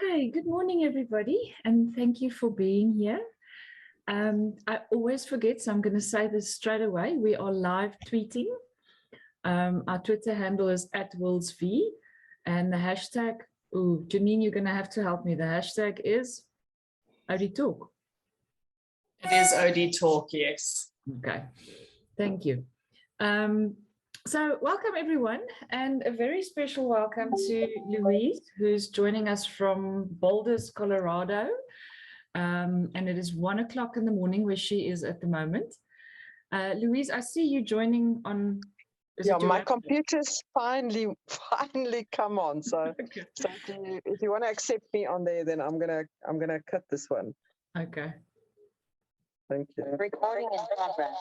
Okay, good morning, everybody, and thank you for being here. I always forget, so I'm going to say this straight away. We are live tweeting. Our Twitter handle is @WorldsV, and the hashtag, Janine, you're going to have to help me. The hashtag is OD Talk. It is OD Talk, yes. Okay, thank you. So welcome everyone, and a very special welcome to Louise, who's joining us from Boulders, Colorado. And it is 1 o'clock in the morning where she is at the moment. Louise, I see you joining on. Yeah, my computer's finally come on. So, okay. so if you want to accept me on there, then I'm gonna cut this one. Okay. Thank you. Recording in progress.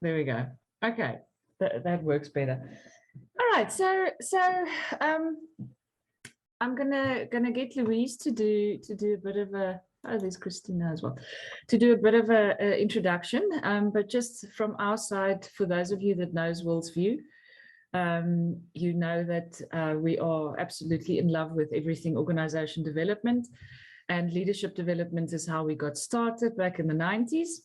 There we go. Okay, that works better. All right, so I'm gonna get Louise to do a bit of a. Oh, there's Christina as well. To do a bit of a introduction, but just from our side, for those of you that knows Worldsview, you know that we are absolutely in love with everything organization development, and leadership development is how we got started back in the 90s.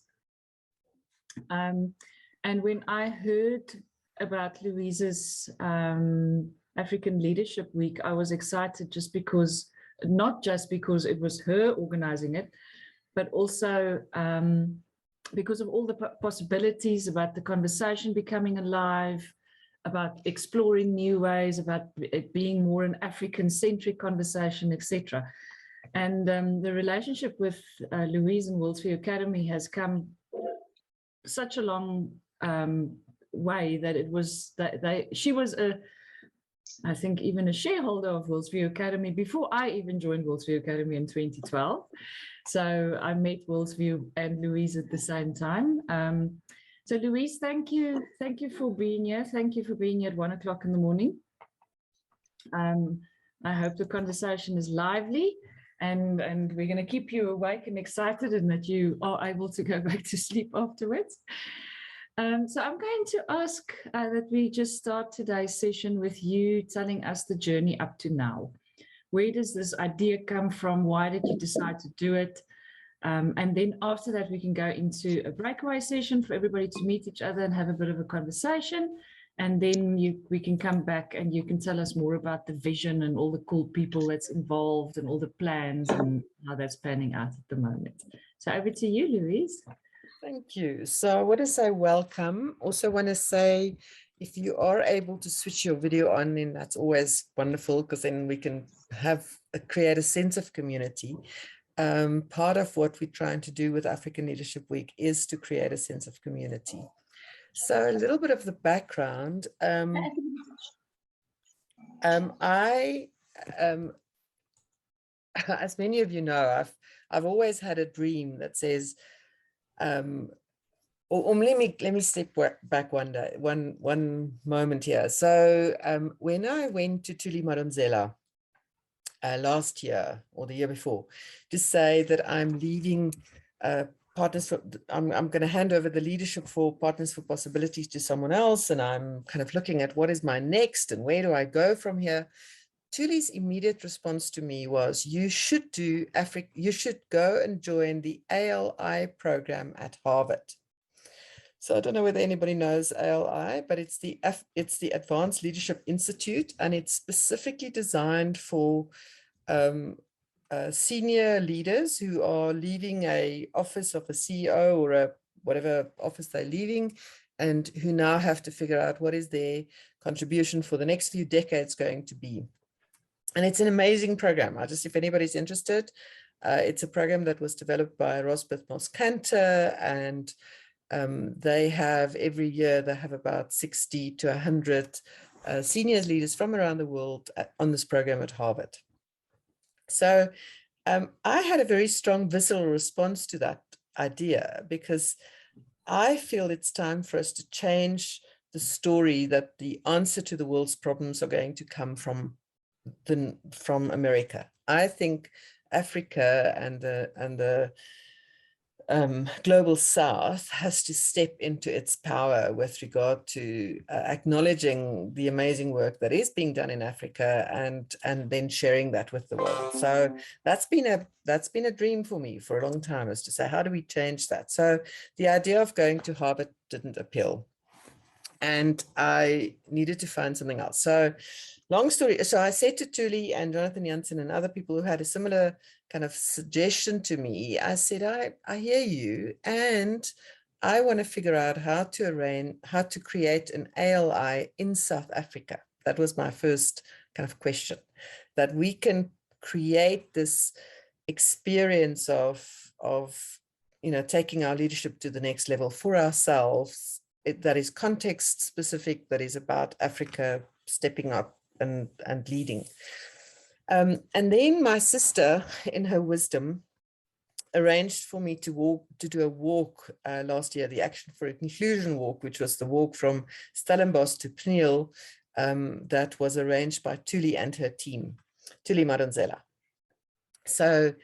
And when I heard about Louise's African Leadership Week, I was excited just because, not just because it was her organizing it, but also because of all the possibilities about the conversation becoming alive, about exploring new ways, about it being more an African-centric conversation, etc. And the relationship with Louise and Worldsview Academy has come such a long way that it was that she was I think even a shareholder of Worldsview Academy before I even joined Worldsview Academy in 2012. So I met Worldsview and Louise at the same time. So Louise, thank you for being here. Thank you for being here at 1 o'clock in the morning. I hope the conversation is lively. And we're going to keep you awake and excited, and that you are able to go back to sleep afterwards. So I'm going to ask that we just start today's session with you telling us the journey up to now. Where does this idea come from? Why did you decide to do it? And then after that, we can go into a breakaway session for everybody to meet each other and have a bit of a conversation. And then we can come back and you can tell us more about the vision and all the cool people that's involved and all the plans and how that's panning out at the moment. So over to you, Louise. Thank you. So I want to say welcome. Also want to say, if you are able to switch your video on, then that's always wonderful, because then we can create a sense of community. Part of what we're trying to do with African Leadership Week is to create a sense of community. So a little bit of the background. As many of you know, I've always had a dream that says, let me step back one moment here. So when I went to Tuli Madonsela last year or the year before to say that I'm leaving I'm going to hand over the leadership for Partners for Possibilities to someone else, and I'm kind of looking at what is my next and where do I go from here. Tuli's immediate response to me was, you should go and join the ALI program at Harvard. So I don't know whether anybody knows ALI, but it's the Advanced Leadership Institute, and it's specifically designed for senior leaders who are leaving a office of a CEO or whatever office they're leaving, and who now have to figure out what is their contribution for the next few decades going to be. And it's an amazing program. If anybody's interested, it's a program that was developed by Rosbeth Moss-Kanter, and they have every year, they have about 60 to 100 senior leaders from around the world on this program at Harvard. So I had a very strong visceral response to that idea, because I feel it's time for us to change the story that the answer to the world's problems are going to come from America. I think Africa and the global South has to step into its power with regard to acknowledging the amazing work that is being done in Africa and then sharing that with the world. So that's been a dream for me for a long time, is to say, how do we change that? So the idea of going to Harvard didn't appeal, and I needed to find something else. So long story, so I said to Tuli and Jonathan Jansen and other people who had a similar kind of suggestion to me, I said, I hear you, and I want to figure out how to create an ALI in South Africa. That was my first kind of question, that we can create this experience of taking our leadership to the next level for ourselves, that is context specific, that is about Africa stepping up and leading. And then my sister, in her wisdom, arranged for me to do a walk last year, the Action for Inclusion walk, which was the walk from Stellenbosch to Pniel, that was arranged by Tuli and her team, Tuli Madonsela. So,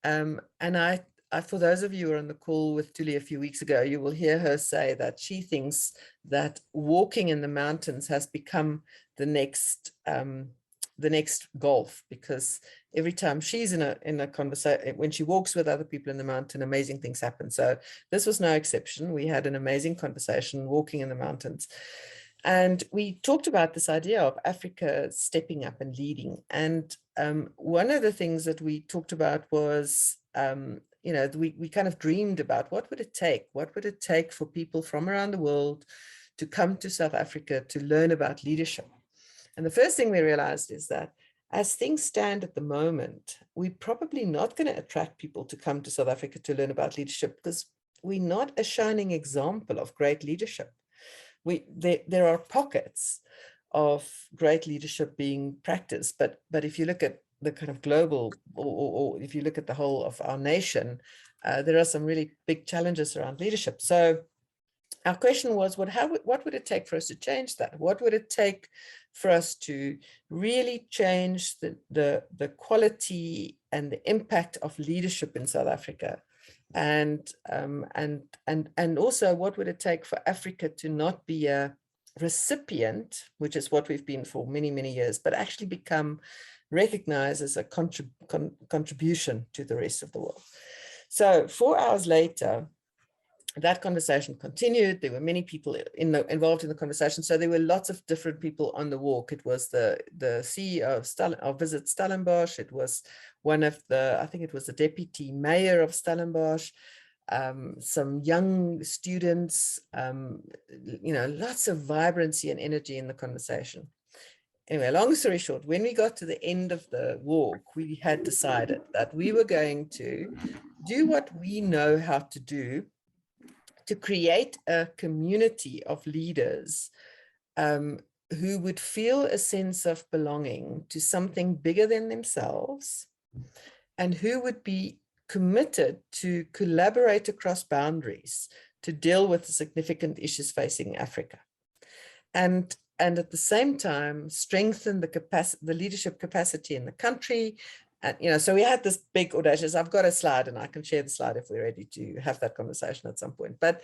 and I, for those of you who were on the call with Tuli a few weeks ago, you will hear her say that she thinks that walking in the mountains has become the next golf, because every time she's in a conversation, when she walks with other people in the mountain, amazing things happen. So this was no exception. We had an amazing conversation walking in the mountains. And we talked about this idea of Africa stepping up and leading. And one of the things that we talked about was, we kind of dreamed about what would it take for people from around the world to come to South Africa to learn about leadership. And the first thing we realized is that as things stand at the moment, we're probably not going to attract people to come to South Africa to learn about leadership, because we're not a shining example of great leadership. There are pockets of great leadership being practiced, but if you look at the kind of global, or if you look at the whole of our nation, there are some really big challenges around leadership. So our question was, what would it take for us to change that? What would it take for us to really change the quality and the impact of leadership in South Africa? And also, what would it take for Africa to not be a recipient, which is what we've been for many, many years, but actually become recognized as a contribution to the rest of the world? So 4 hours later, that conversation continued. There were many people involved in the conversation. So there were lots of different people on the walk. It was the CEO of Visit Stellenbosch. It was one of I think it was the deputy mayor of Stellenbosch, some young students, lots of vibrancy and energy in the conversation. Anyway, long story short, when we got to the end of the walk, we had decided that we were going to do what we know how to do, to create a community of leaders who would feel a sense of belonging to something bigger than themselves, and who would be committed to collaborate across boundaries to deal with the significant issues facing Africa. And at the same time, strengthen the leadership capacity in the country. And, so we had this big audacious, I've got a slide and I can share the slide if we're ready to have that conversation at some point. But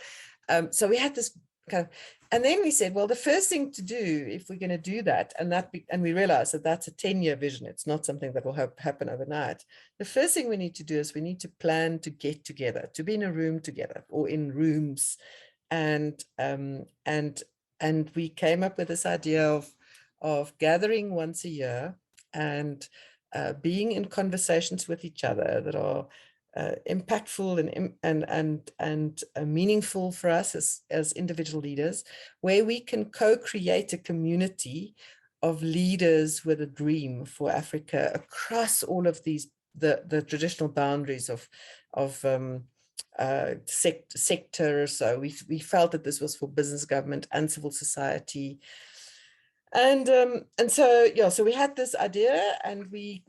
so we had this kind of, and then we said, well, the first thing to do, if we're going to do that, and we realized that that's a 10-year vision, it's not something that will happen overnight. The first thing we need to do is we need to plan to get together, to be in a room together or in rooms. And we came up with this idea of gathering once a year and being in conversations with each other that are impactful and meaningful for us as individual leaders, where we can co-create a community of leaders with a dream for Africa across all of these the traditional boundaries of sector. So we felt that this was for business, government, and civil society. And so we had this idea, and we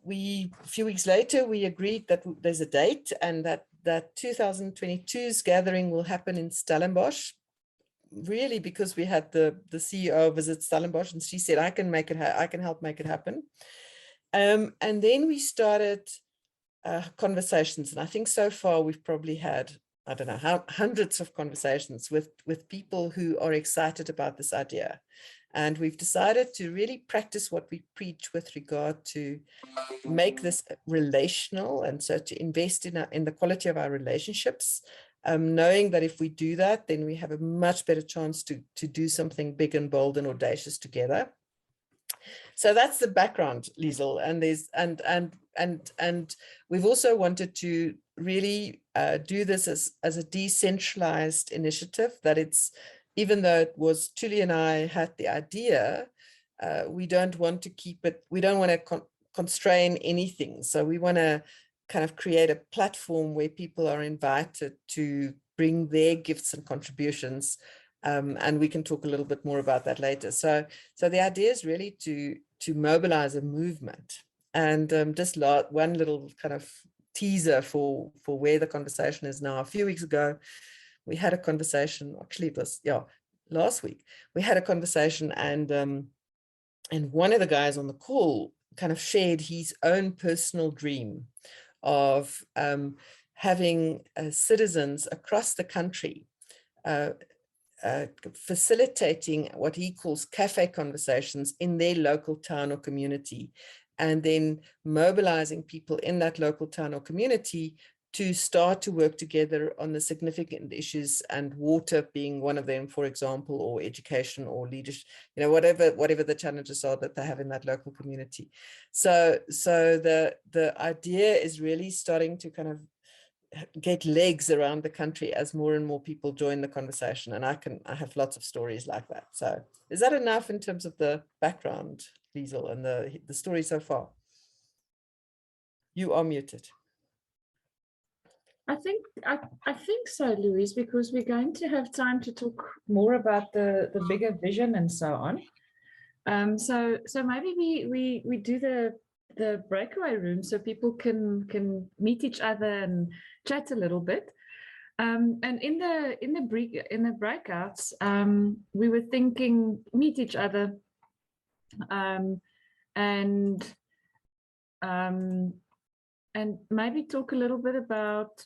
a few weeks later we agreed that there's a date, and that 2022's gathering will happen in Stellenbosch, really because we had the CEO visit Stellenbosch, and she said, I can help make it happen. And then we started conversations, and I think so far we've probably had I don't know how hundreds of conversations with people who are excited about this idea. And we've decided to really practice what we preach with regard to make this relational, and so to invest in the quality of our relationships, knowing that if we do that, then we have a much better chance to do something big and bold and audacious together. So that's the background, Liesl, and there's and we've also wanted to really do this as a decentralized initiative, that it's, even though it was Tuli and I had the idea, we don't want to keep it, we don't want to constrain anything. So we want to kind of create a platform where people are invited to bring their gifts and contributions. And we can talk a little bit more about that later. So the idea is really to mobilize a movement. And just one little kind of teaser for where the conversation is now. A few weeks ago, we had a conversation, actually it was, last week, we had a conversation, and one of the guys on the call kind of shared his own personal dream of having citizens across the country facilitating what he calls cafe conversations in their local town or community, and then mobilizing people in that local town or community to start to work together on the significant issues, and water being one of them, for example, or education or leadership, whatever the challenges are that they have in that local community. So the idea is really starting to kind of get legs around the country as more and more people join the conversation. And I have lots of stories like that. So is that enough in terms of the background, Liesl, and the story so far? You are muted. I think so, Louise, because we're going to have time to talk more about the bigger vision and so on. So maybe we do the breakaway room so people can meet each other and chat a little bit. And in the breakouts, we were thinking meet each other, and maybe talk a little bit about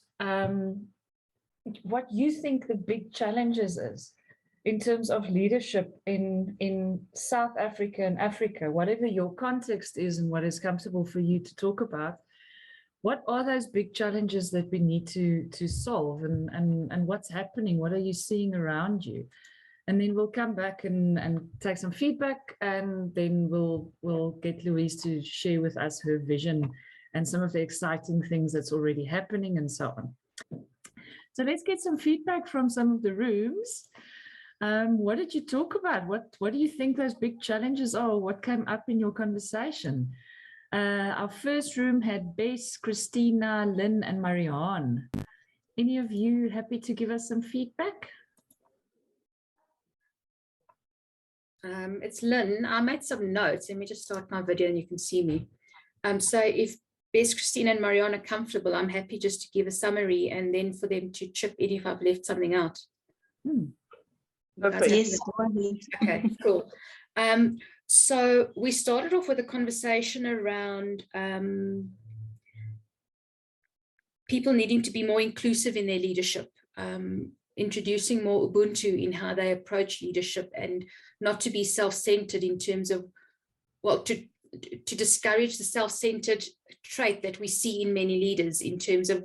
what you think the big challenges is in terms of leadership in South Africa and Africa, whatever your context is and what is comfortable for you to talk about. What are those big challenges that we need to solve, and what's happening? What are you seeing around you? And then we'll come back and take some feedback, and then we'll get Louise to share with us her vision and some of the exciting things that's already happening and so on. So let's get some feedback from some of the rooms. What did you talk about? What do you think those big challenges are? What came up in your conversation? Our first room had Bess, Christina, Lynn, and Marianne. Any of you happy to give us some feedback? It's Lynn. I made some notes. Let me just start my video and you can see me. So if Bess, Christina, and Marianne are comfortable, I'm happy just to give a summary and then for them to chip in if I've left something out. Yes. Okay, cool. So we started off with a conversation around people needing to be more inclusive in their leadership, introducing more Ubuntu in how they approach leadership, and not to be self-centered in terms of, well, to discourage the self-centered trait that we see in many leaders in terms of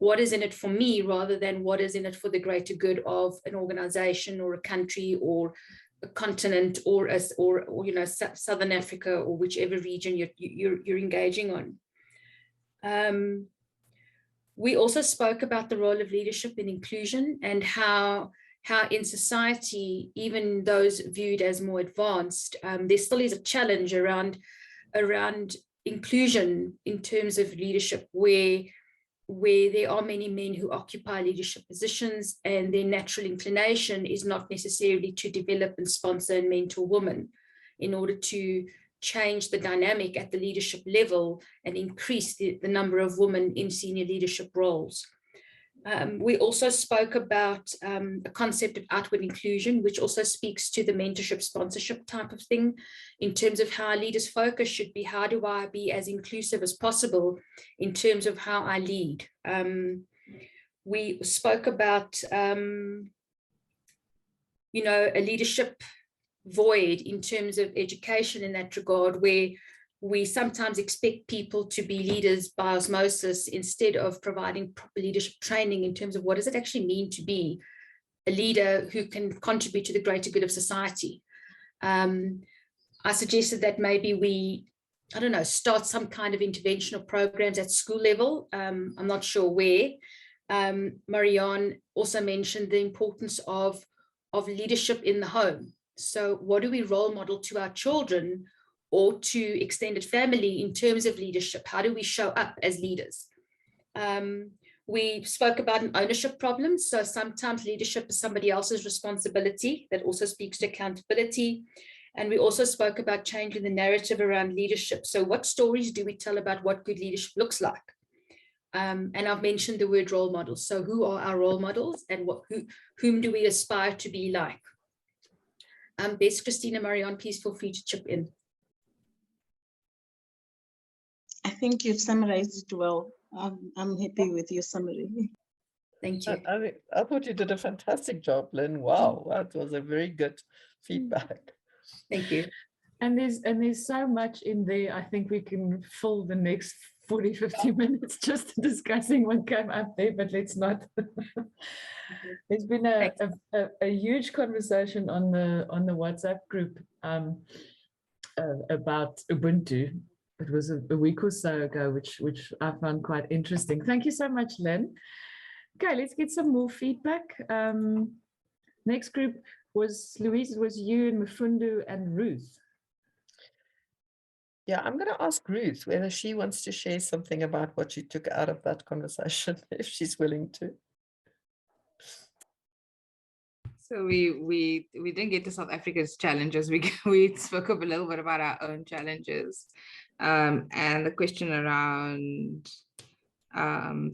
what is in it for me rather than what is in it for the greater good of an organization or a country or a continent or Southern Africa or whichever region you're engaging on. We also spoke about the role of leadership in inclusion and how in society, even those viewed as more advanced, there still is a challenge around inclusion in terms of leadership, where there are many men who occupy leadership positions and their natural inclination is not necessarily to develop and sponsor and mentor women in order to change the dynamic at the leadership level and increase the number of women in senior leadership roles. We also spoke about the concept of outward inclusion, which also speaks to the mentorship sponsorship type of thing in terms of how leaders' focus should be. How do I be as inclusive as possible in terms of how I lead? we spoke about, you know, a leadership void in terms of education in that regard, where we sometimes expect people to be leaders by osmosis instead of providing proper leadership training in terms of what does it actually mean to be a leader who can contribute to the greater good of society. I suggested that maybe we, I don't know, start some kind of interventional programs at school level. I'm not sure where. Marianne also mentioned the importance of leadership in the home. So what do we role model to our children or to extended family in terms of leadership? How do we show up as leaders? We spoke about an ownership problem. So sometimes leadership is somebody else's responsibility. That also speaks to accountability. And we also spoke about changing the narrative around leadership. So what stories do we tell about what good leadership looks like? And I've mentioned the word role models. So who are our role models and whom do we aspire to be like? Bess, Christina, Marianne, please feel free to chip in. I think you've summarized it well. I'm happy with your summary. Thank you. I thought you did a fantastic job, Lynn. Wow, that was a very good feedback. Thank you. And there's so much in there. I think we can fill the next 40-50 minutes just discussing what came up there, but let's not. There's been a huge conversation on the WhatsApp group about Ubuntu. It was a week or so ago, which I found quite interesting. Thank you so much, Lynn. Okay, let's get some more feedback. Next group was Louise. It was you and Mfundu and Ruth. Yeah, I'm going to ask Ruth whether she wants to share something about what she took out of that conversation, if she's willing to. So we didn't get to South Africa's challenges. We spoke a little bit about our own challenges, and the question around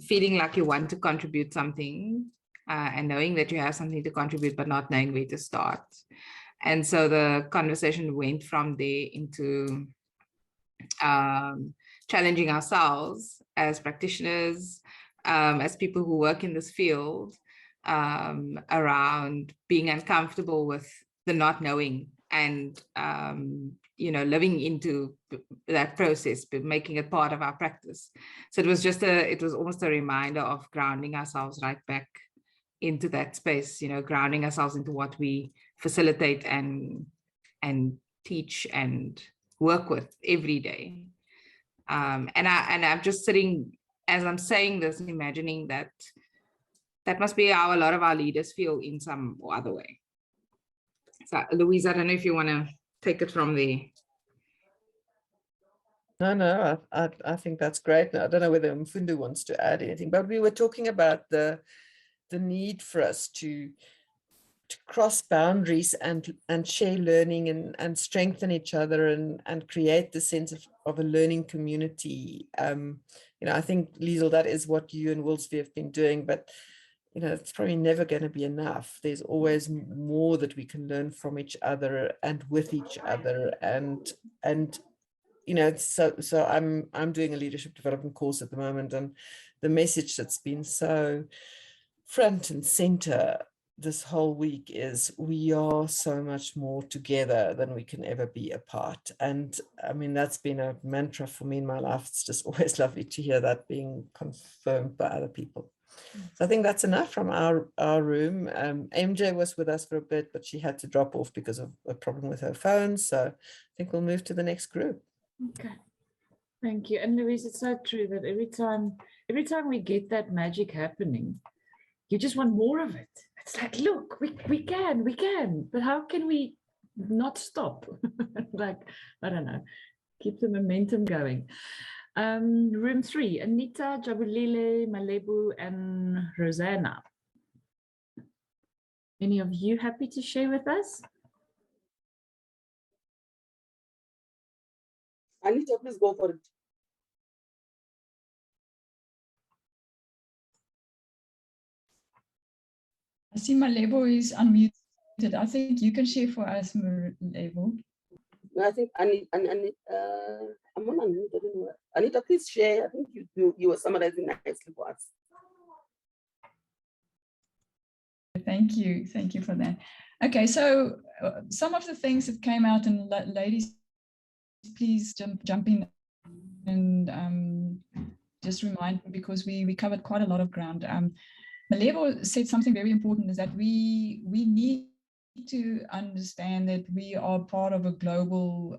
feeling like you want to contribute something and knowing that you have something to contribute, but not knowing where to start. And so the conversation went from there into challenging ourselves as practitioners, as people who work in this field, around being uncomfortable with the not knowing and, you know, living into that process, but making it part of our practice. So it was almost a reminder of grounding ourselves right back into that space, you know, grounding ourselves into what we facilitate and teach and work with every day. And I'm just sitting, as I'm saying this, imagining that must be how a lot of our leaders feel in some or other way. So Louise, I don't know if you want to take it from there. No, I think that's great. I don't know whether Mfundu wants to add anything, but we were talking about the need for us to cross boundaries and share learning and strengthen each other and create the sense of a learning community. You know, I think, Liesl, that is what you and Wolsey have been doing, but you know, it's probably never going to be enough. There's always more that we can learn from each other and with each other. And you know, so I'm doing a leadership development course at the moment, and the message that's been so front and center this whole week is we are so much more together than we can ever be apart. And I mean, that's been a mantra for me in my life. It's just always lovely to hear that being confirmed by other people. So I think that's enough from our room. MJ was with us for a bit, but she had to drop off because of a problem with her phone. So I think we'll move to the next group. Okay, thank you. And Louise, it's so true that every time we get that magic happening, you just want more of it. It's like, look, we can, but how can we not stop? Like, I don't know, keep the momentum going. Room 3, Anita, Jabulile, Malebu, and Rosanna. Any of you happy to share with us? Anita, please go for it. I see Malebu is unmuted. I think you can share for us, Malebu. No, I think I'm on unmute. I don't know. Anita, please share. I think you were summarizing nicely for us. Thank you for that. Okay, so some of the things that came out, and ladies, please jump in and just remind me, because we covered quite a lot of ground. Malevo said something very important, is that we need to understand that we are part of a global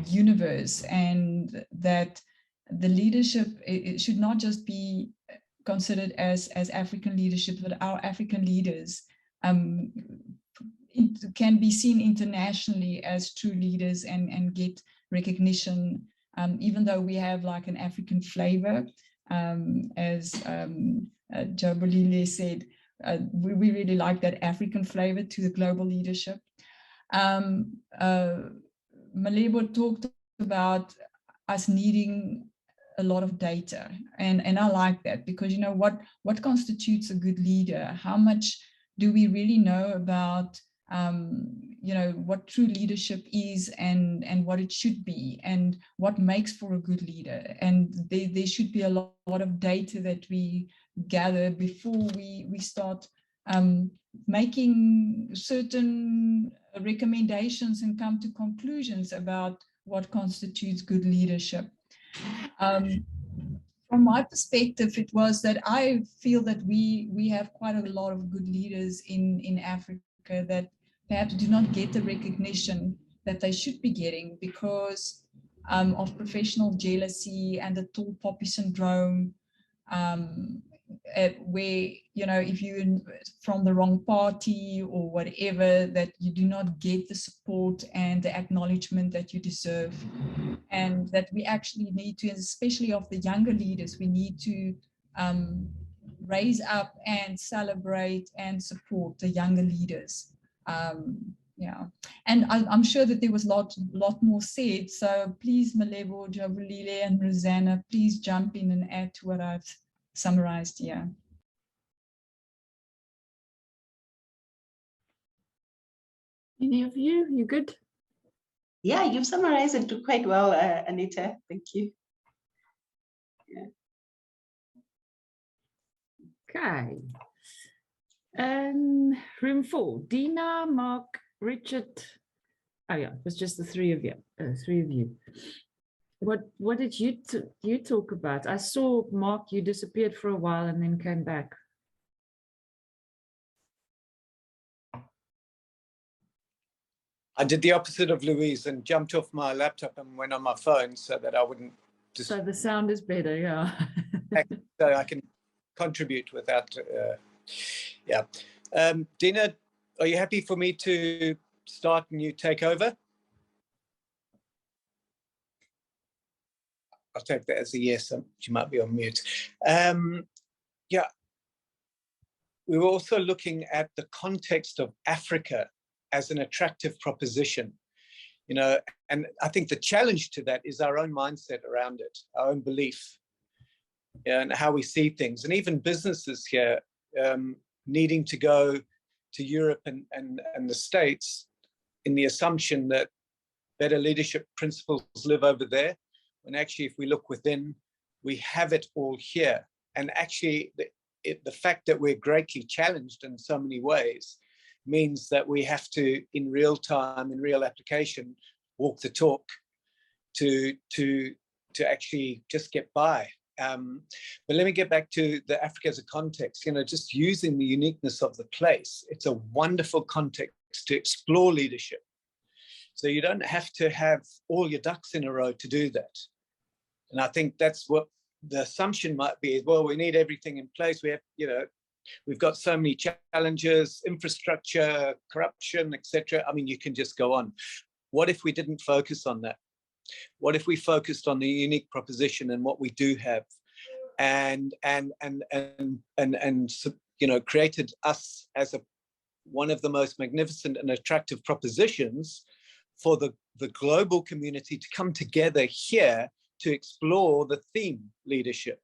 universe, and that the leadership, it should not just be considered as African leadership, but our African leaders can be seen internationally as true leaders and get recognition, even though we have like an African flavor, as Jabulile said. We really like that African flavor to the global leadership. Malebo talked about us needing a lot of data, and I like that, because you know what constitutes a good leader? How much do we really know about you know, what true leadership is, and what it should be, and what makes for a good leader? And there should be a lot of data that we gather before we start making certain recommendations and come to conclusions about what constitutes good leadership. From my perspective, it was that I feel that we have quite a lot of good leaders in Africa that perhaps do not get the recognition that they should be getting because of professional jealousy and the tall poppy syndrome, where, you know, if you're from the wrong party or whatever, that you do not get the support and the acknowledgement that you deserve. And that we actually need to, especially of the younger leaders, we need to raise up and celebrate and support the younger leaders. Yeah, and I'm sure that there was a lot more said. So please, Malevo, Jabulile, and Rosanna, please jump in and add to what I've summarized here. Any of you? You good? Yeah, you've summarized it quite well, Anita. Thank you. Yeah. Okay. Room 4, Dina, Mark, Richard. Oh yeah, it was just the three of you. What did you talk about? I saw, Mark, you disappeared for a while and then came back. I did the opposite of Louise and jumped off my laptop and went on my phone so that I wouldn't just, so the sound is better, yeah. so I can contribute without yeah. Dina, are you happy for me to start and you take over? I'll take that as a yes. She might be on mute. Yeah, we were also looking at the context of Africa as an attractive proposition, you know, and I think the challenge to that is our own mindset around it, our own belief, and how we see things. And even businesses here needing to go to Europe and the States in the assumption that better leadership principles live over there, when actually if we look within, we have it all here. And actually the fact that we're greatly challenged in so many ways means that we have to, in real time, in real application, walk the talk to actually just get by. But let me get back to the Africa as a context, you know, just using the uniqueness of the place. It's a wonderful context to explore leadership. So you don't have to have all your ducks in a row to do that. And I think that's what the assumption might be, is, well, we need everything in place. We have, you know, we've got so many challenges, infrastructure, corruption, etc. I mean, you can just go on. What if we didn't focus on that? What if we focused on the unique proposition and what we do have, and you know, created us as one of the most magnificent and attractive propositions for the global community to come together here to explore the theme leadership.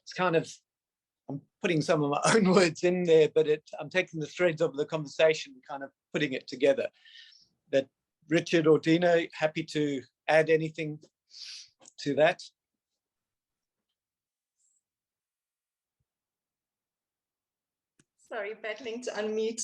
It's kind of, I'm putting some of my own words in there, but I'm taking the threads of the conversation, kind of putting it together. That Richard or Dina, happy to add anything to that? Sorry, battling to unmute.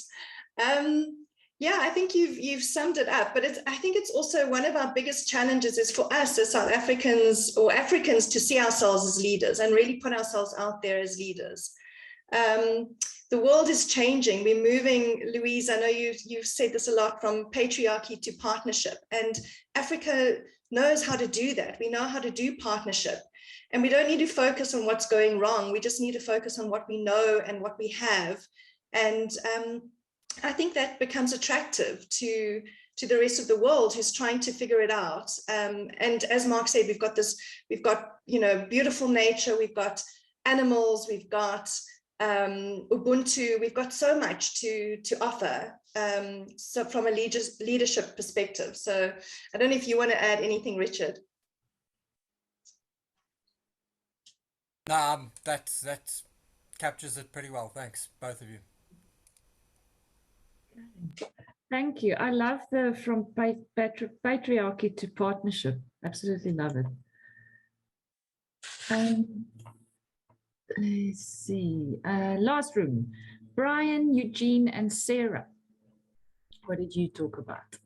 Yeah, I think you've summed it up, but I think it's also one of our biggest challenges is for us as South Africans or Africans to see ourselves as leaders and really put ourselves out there as leaders. The world is changing. We're moving, Louise, I know you've said this a lot, from patriarchy to partnership, and Africa knows how to do that. We know how to do partnership, and we don't need to focus on what's going wrong. We just need to focus on what we know and what we have. And I think that becomes attractive to the rest of the world who's trying to figure it out. And as Mark said, we've got beautiful nature, we've got animals, we've got Ubuntu, we've got so much to offer. So from a leadership perspective. So I don't know if you want to add anything, Richard. That captures it pretty well. Thanks, both of you. Thank you. I love the from patriarchy to partnership. Absolutely love it. Let's see. Last room. Brian, Eugene, and Sarah. What did you talk about?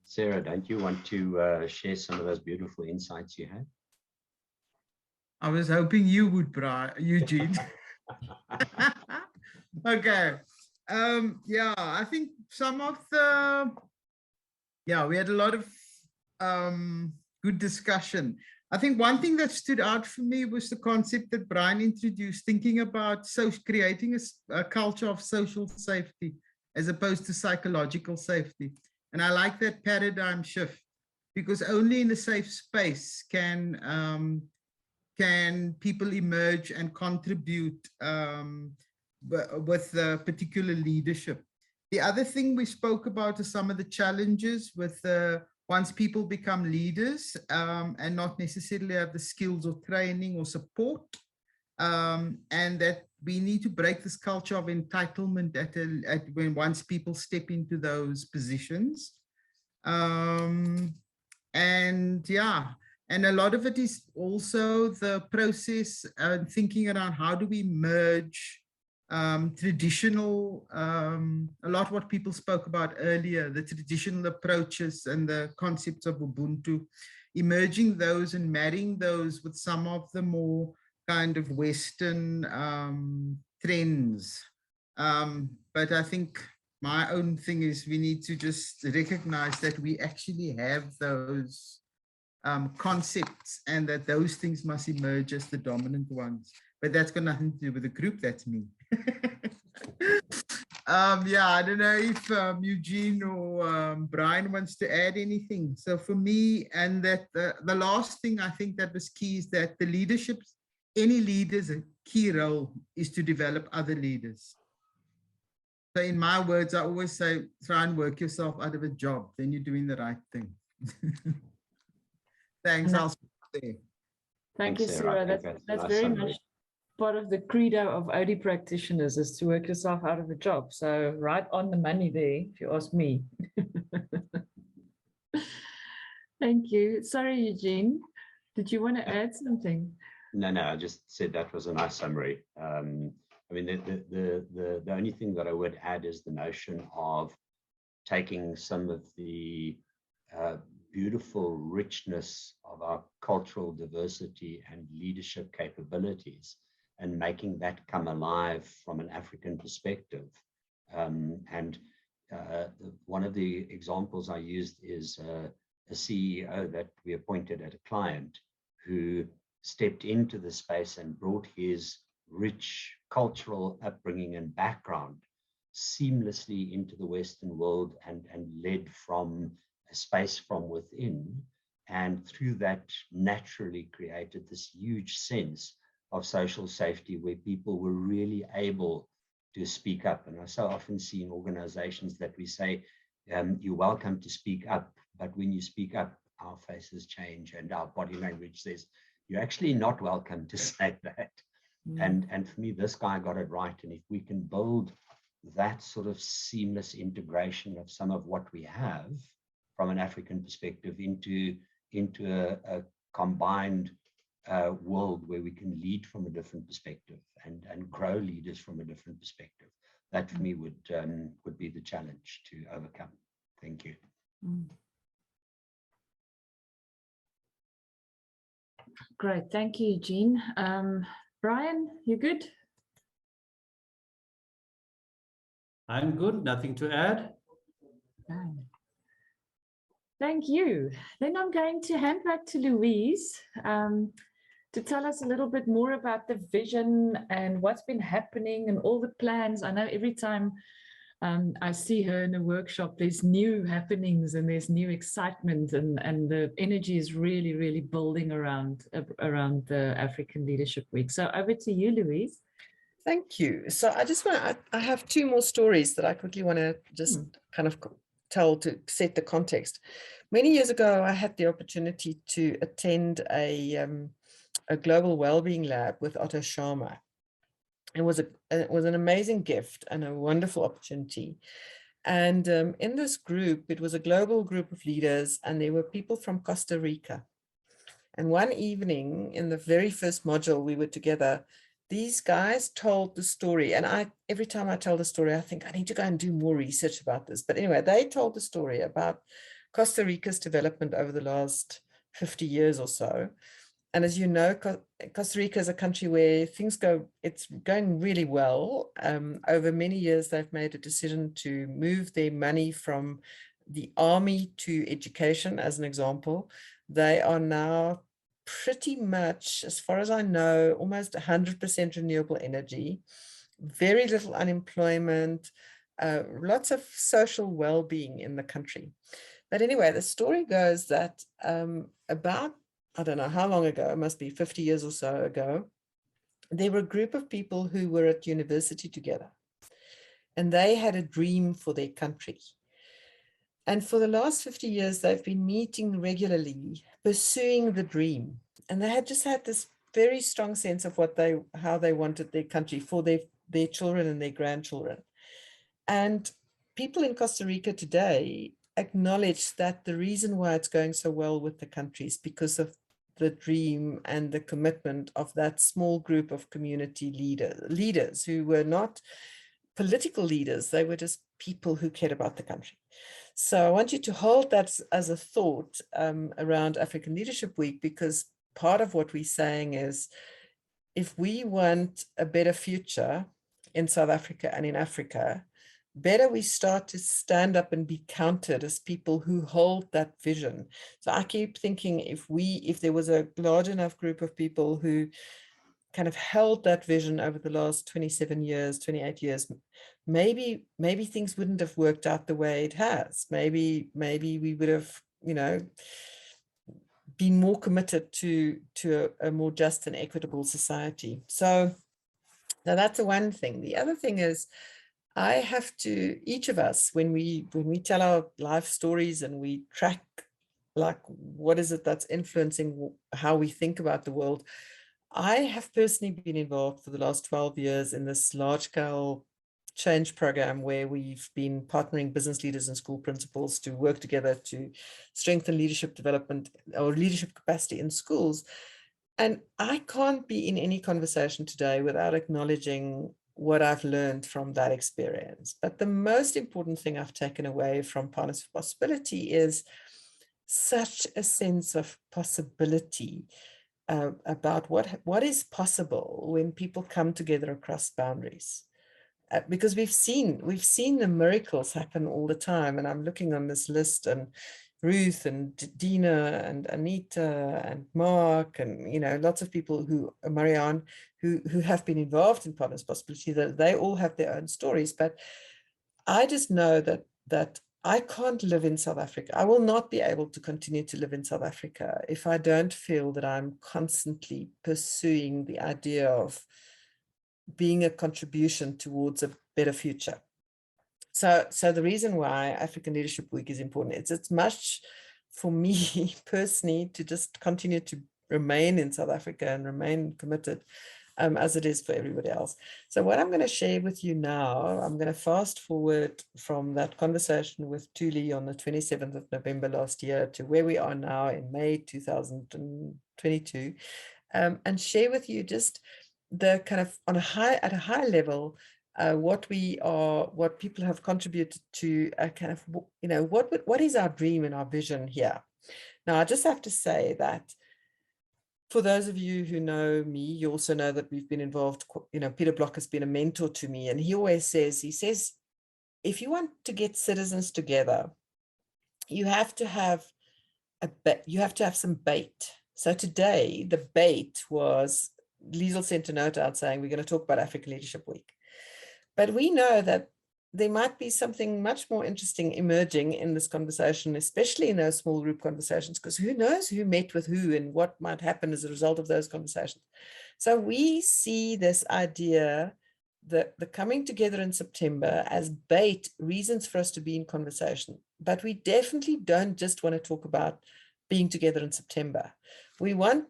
Sarah, don't you want to share some of those beautiful insights you had? I was hoping you would, Eugene. Okay. Yeah, I think some of the, we had a lot of good discussion. I think one thing that stood out for me was the concept that Brian introduced, thinking about creating a culture of social safety as opposed to psychological safety. And I like that paradigm shift, because only in a safe space can people emerge and contribute with particular leadership. The other thing we spoke about is some of the challenges with once people become leaders and not necessarily have the skills or training or support, and that we need to break this culture of entitlement when once people step into those positions. And a lot of it is also the process and thinking around how do we merge traditional, a lot what people spoke about earlier, the traditional approaches and the concepts of Ubuntu, emerging those and marrying those with some of the more kind of Western trends. But I think my own thing is we need to just recognize that we actually have those concepts and that those things must emerge as the dominant ones. But that's got nothing to do with the group, that's me. I don't know if Eugene or Brian wants to add anything. So for me, and that the last thing I think that was key is that the leadership, any leader's key role is to develop other leaders. So in my words, I always say, try and work yourself out of a job, then you're doing the right thing. Thanks, I'll stop there. Thank you, Sarah. That's very much part of the credo of OD practitioners, is to work yourself out of a job. So right on the money there, if you ask me. Thank you. Sorry, Eugene. Did you want to add something? No, I just said that was a nice summary. I mean, the only thing that I would add is the notion of taking some of the beautiful richness of our cultural diversity and leadership capabilities and making that come alive from an African perspective. One of the examples I used is a CEO that we appointed at a client who stepped into the space and brought his rich cultural upbringing and background seamlessly into the Western world and led from a space from within, and through that naturally created this huge sense of social safety where people were really able to speak up. And I so often see in organizations that we say, you're welcome to speak up, but when you speak up, our faces change and our body language says, you're actually not welcome to say that. And for me, this guy got it right. And if we can build that sort of seamless integration of some of what we have from an African perspective into into a combined world where we can lead from a different perspective and grow leaders from a different perspective. That for me would be the challenge to overcome. Thank you. Great, thank you, Eugene. Brian, you good? I'm good, nothing to add. Okay. Thank you. Then I'm going to hand back to Louise to tell us a little bit more about the vision and what's been happening and all the plans. I know every time I see her in a workshop, there's new happenings and there's new excitement, and the energy is really, really building around the African Leadership Week. So over to you, Louise. Thank you. So I have two more stories that I quickly want to just kind of tell to set the context. Many years ago, I had the opportunity to attend a global wellbeing lab with Otto Sharma. It was an amazing gift and a wonderful opportunity. And in this group, it was a global group of leaders, and there were people from Costa Rica. And one evening, in the very first module we were together, these guys told the story. And every time I tell the story, I think I need to go and do more research about this. But anyway, they told the story about Costa Rica's development over the last 50 years or so. And as you know, Costa Rica is a country where it's going really well. Over many years, they've made a decision to move their money from the army to education, as an example. They are now pretty much, as far as I know, almost 100% renewable energy, very little unemployment, lots of social well-being in the country. But anyway, the story goes that about, I don't know how long ago, it must be 50 years or so ago, there were a group of people who were at university together, and they had a dream for their country. And for the last 50 years, they've been meeting regularly, pursuing the dream. And they had just had this very strong sense of how they wanted their country for their children and their grandchildren. And people in Costa Rica today acknowledge that the reason why it's going so well with the country is because of the dream and the commitment of that small group of community leaders who were not political leaders. They were just people who cared about the country. So I want you to hold that as a thought around African Leadership Week, because part of what we're saying is, if we want a better future in South Africa and in Africa, better we start to stand up and be counted as people who hold that vision. So I keep thinking, if there was a large enough group of people who kind of held that vision over the last 27 years, 28 years, maybe things wouldn't have worked out the way it has. Maybe we would have, been more committed to a more just and equitable society. So now that's the one thing. The other thing is, each of us, when we tell our life stories and we track, like, what is it that's influencing how we think about the world, I have personally been involved for the last 12 years in this large-scale change program where we've been partnering business leaders and school principals to work together to strengthen leadership development or leadership capacity in schools. And I can't be in any conversation today without acknowledging what I've learned from that experience. But the most important thing I've taken away from Partners for Possibility is such a sense of possibility about what is possible when people come together across boundaries. Because we've seen the miracles happen all the time. And I'm looking on this list, and Ruth and Dina and Anita and Mark and, lots of people Marianne, who have been involved in Partners Possibility, that they all have their own stories. But I just know that I can't live in South Africa. I will not be able to continue to live in South Africa if I don't feel that I'm constantly pursuing the idea of being a contribution towards a better future. So the reason why African Leadership Week is important, it's much for me personally to just continue to remain in South Africa and remain committed. as it is for everybody else. So what I'm going to share with you now, I'm going to fast forward from that conversation with Thuli on the 27th of November last year to where we are now in May 2022, and share with you just the kind of at a high level, what people have contributed to kind of, what is our dream and our vision here. Now, I just have to say that for those of you who know me, you also know that we've been involved, Peter Block has been a mentor to me, and he always says, if you want to get citizens together, you have to have some bait. So today, the bait was, Liesl sent a note out saying, we're going to talk about African Leadership Week. But we know that there might be something much more interesting emerging in this conversation, especially in those small group conversations, because who knows who met with who and what might happen as a result of those conversations. So we see this idea that the coming together in September as bait, reasons for us to be in conversation. But we definitely don't just want to talk about being together in September. We want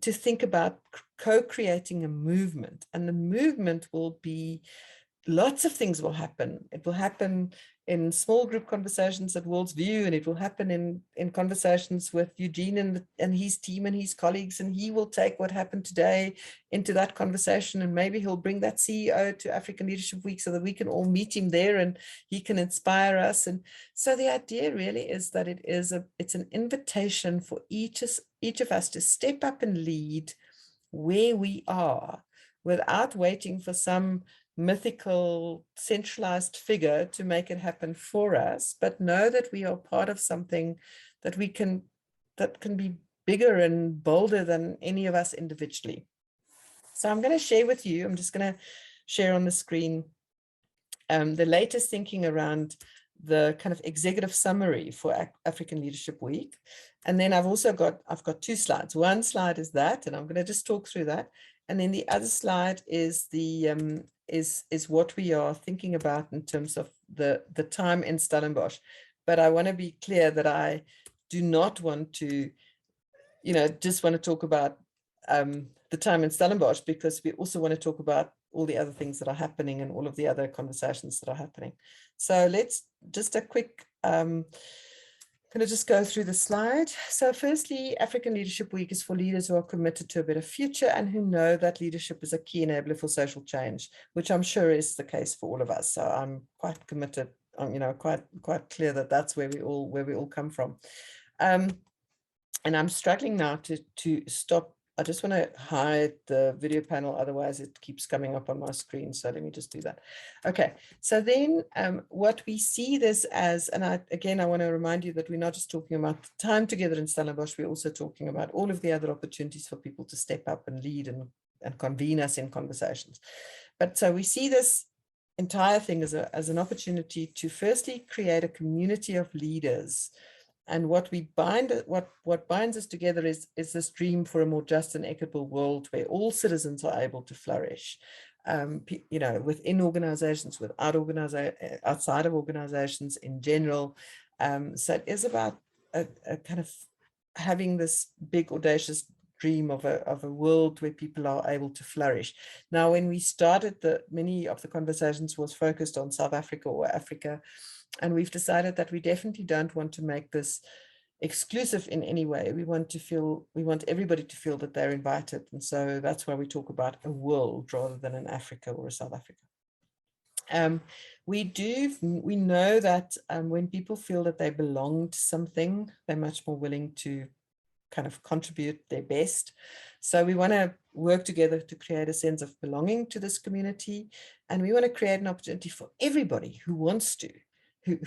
to think about co-creating a movement, and the movement will be, lots of things will happen. It will happen in small group conversations at World's View, and it will happen in conversations with Eugene and his team and his colleagues, and he will take what happened today into that conversation, and maybe he'll bring that CEO to African Leadership Week so that we can all meet him there and he can inspire us. And so the idea really is that it's an invitation for each of us to step up and lead where we are without waiting for some mythical centralized figure to make it happen for us, but know that we are part of something that can be bigger and bolder than any of us individually. So I'm going to share with you, I'm just going to share on the screen the latest thinking around the kind of executive summary for African Leadership Week. And then I've got two slides. One slide is that, and I'm going to just talk through that. And then the other slide is the is what we are thinking about in terms of the time in Stellenbosch. But I want to be clear that I do not want to, just want to talk about the time in Stellenbosch, because we also want to talk about all the other things that are happening and all of the other conversations that are happening. So let's just a quick, going to just go through the slide. So firstly, African Leadership Week is for leaders who are committed to a better future and who know that leadership is a key enabler for social change, which I'm sure is the case for all of us. So I'm quite committed, quite clear that that's where we all come from. And I'm struggling now to stop. I just want to hide the video panel, otherwise it keeps coming up on my screen. So let me just do that. Okay, so then what we see this as, and I want to remind you that we're not just talking about time together in Stellenbosch, we're also talking about all of the other opportunities for people to step up and lead and convene us in conversations. But so we see this entire thing as an opportunity to firstly create a community of leaders. And what binds us together is this dream for a more just and equitable world where all citizens are able to flourish, within organizations, outside of organizations in general. So it is about a kind of having this big audacious dream of a world where people are able to flourish. Now, when we started, many of the conversations was focused on South Africa or Africa. And we've decided that we definitely don't want to make this exclusive in any way. We want everybody to feel that they're invited. And so that's why we talk about a world rather than an Africa or a South Africa. We know that when people feel that they belong to something, they're much more willing to kind of contribute their best. So we want to work together to create a sense of belonging to this community. And we want to create an opportunity for everybody who wants to,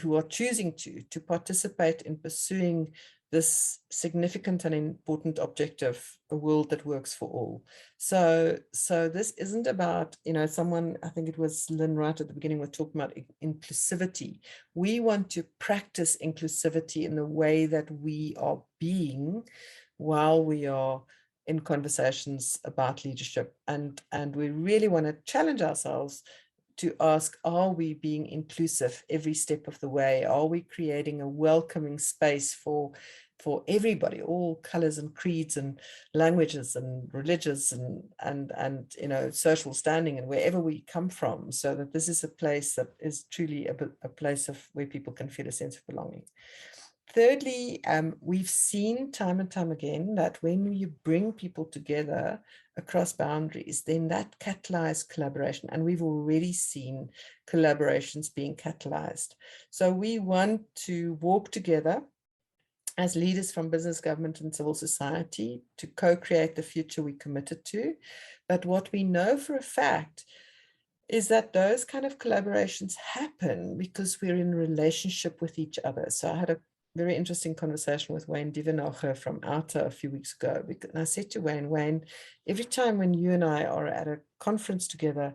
who are choosing to participate in pursuing this significant and important objective, a world that works for all. So this isn't about, someone, I think it was Lynn right at the beginning, was talking about inclusivity. We want to practice inclusivity in the way that we are being while we are in conversations about leadership. And we really want to challenge ourselves to ask, are we being inclusive every step of the way? Are we creating a welcoming space for for everybody, all colors and creeds and languages and religions and you know, social standing and wherever we come from, so that this is a place that is truly a place of where people can feel a sense of belonging. Thirdly, we've seen time and time again that when you bring people together across boundaries, then that catalyzes collaboration. And we've already seen collaborations being catalyzed. So we want to walk together as leaders from business, government, and civil society to co-create the future we committed to. But what we know for a fact is that those kind of collaborations happen because we're in relationship with each other. So I had a very interesting conversation with Wayne Divenocher from Outer a few weeks ago. And I said to Wayne, every time when you and I are at a conference together,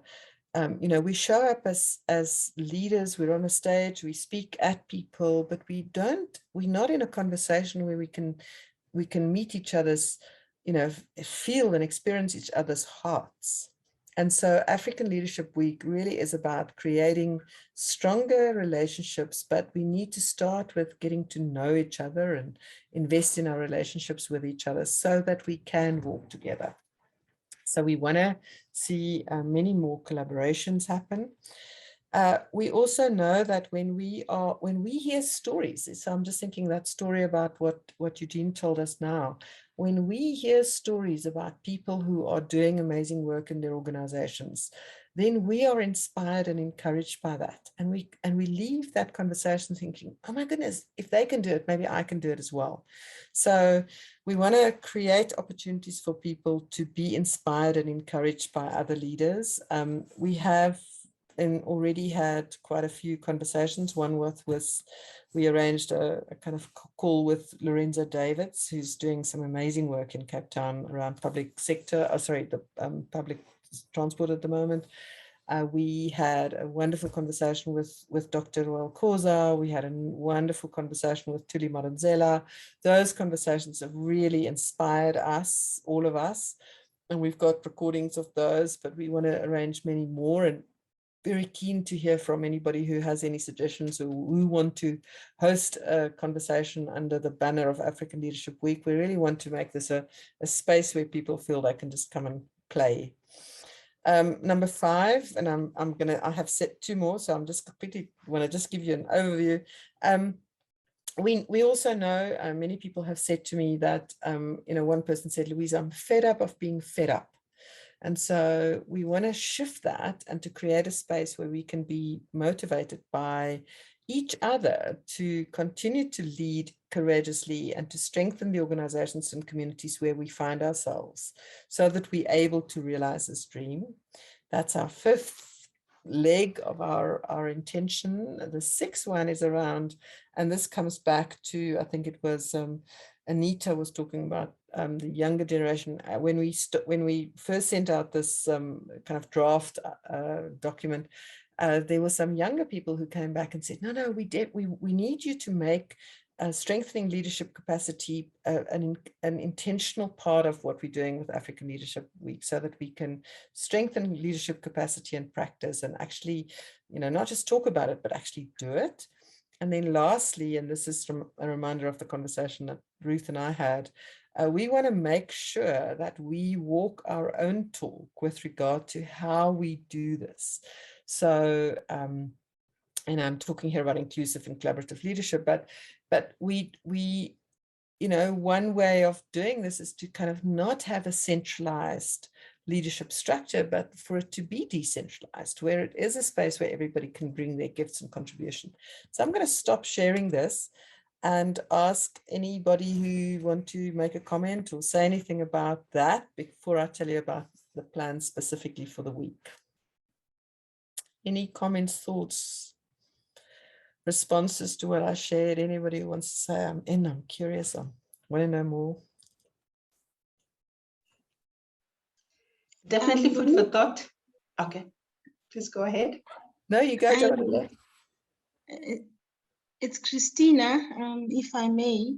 you know, we show up as leaders, we're on a stage, we speak at people, but we're not in a conversation where we can meet each other's, you know, feel and experience each other's hearts. And so African Leadership Week really is about creating stronger relationships, but we need to start with getting to know each other and invest in our relationships with each other so that we can walk together. So we want to see many more collaborations happen. We also know that when we hear stories, so I'm just thinking that story about what Eugene told us now, when we hear stories about people who are doing amazing work in their organizations, then we are inspired and encouraged by that. And we leave that conversation thinking, oh my goodness, if they can do it, maybe I can do it as well. So we want to create opportunities for people to be inspired and encouraged by other leaders. We have already had quite a few conversations. One we arranged a kind of call with Lorenzo Davids, who's doing some amazing work in Cape Town around public sector, public transport at the moment. We had a wonderful conversation with Dr. Roel Khoza. We had a wonderful conversation with Thuli Maranzela. Those conversations have really inspired us, all of us, and we've got recordings of those, but we want to arrange many more, and very keen to hear from anybody who has any suggestions or who want to host a conversation under the banner of African Leadership Week. We really want to make this a space where people feel they can just come and play. Number 5, and I have set 2 more, so I'm just quickly want to just give you an overview. We also know, many people have said to me that, you know, one person said, Louise, I'm fed up of being fed up. And so we want to shift that and to create a space where we can be motivated by each other to continue to lead courageously and to strengthen the organizations and communities where we find ourselves so that we're able to realize this dream. That's our 5th leg of our intention. The 6th one is around, and this comes back to, I think it was Anita was talking about the younger generation. When we first sent out this kind of draft document, there were some younger people who came back and said, no, we need you to make strengthening leadership capacity an intentional part of what we're doing with African Leadership Week, so that we can strengthen leadership capacity and practice and actually, you know, not just talk about it, but actually do it. And then lastly, and this is a reminder of the conversation that Ruth and I had, we want to make sure that we walk our own talk with regard to how we do this. So, and I'm talking here about inclusive and collaborative leadership, but we, you know, one way of doing this is to kind of not have a centralized leadership structure, but for it to be decentralized, where it is a space where everybody can bring their gifts and contribution. So I'm going to stop sharing this and ask anybody who want to make a comment or say anything about that before I tell you about the plan specifically for the week. Any comments, thoughts, responses to what I shared? Anybody who wants to say, I'm curious, I want to know more. Definitely food for thought. Okay, please go ahead. No, you go, Jonathan. It's Christina, if I may.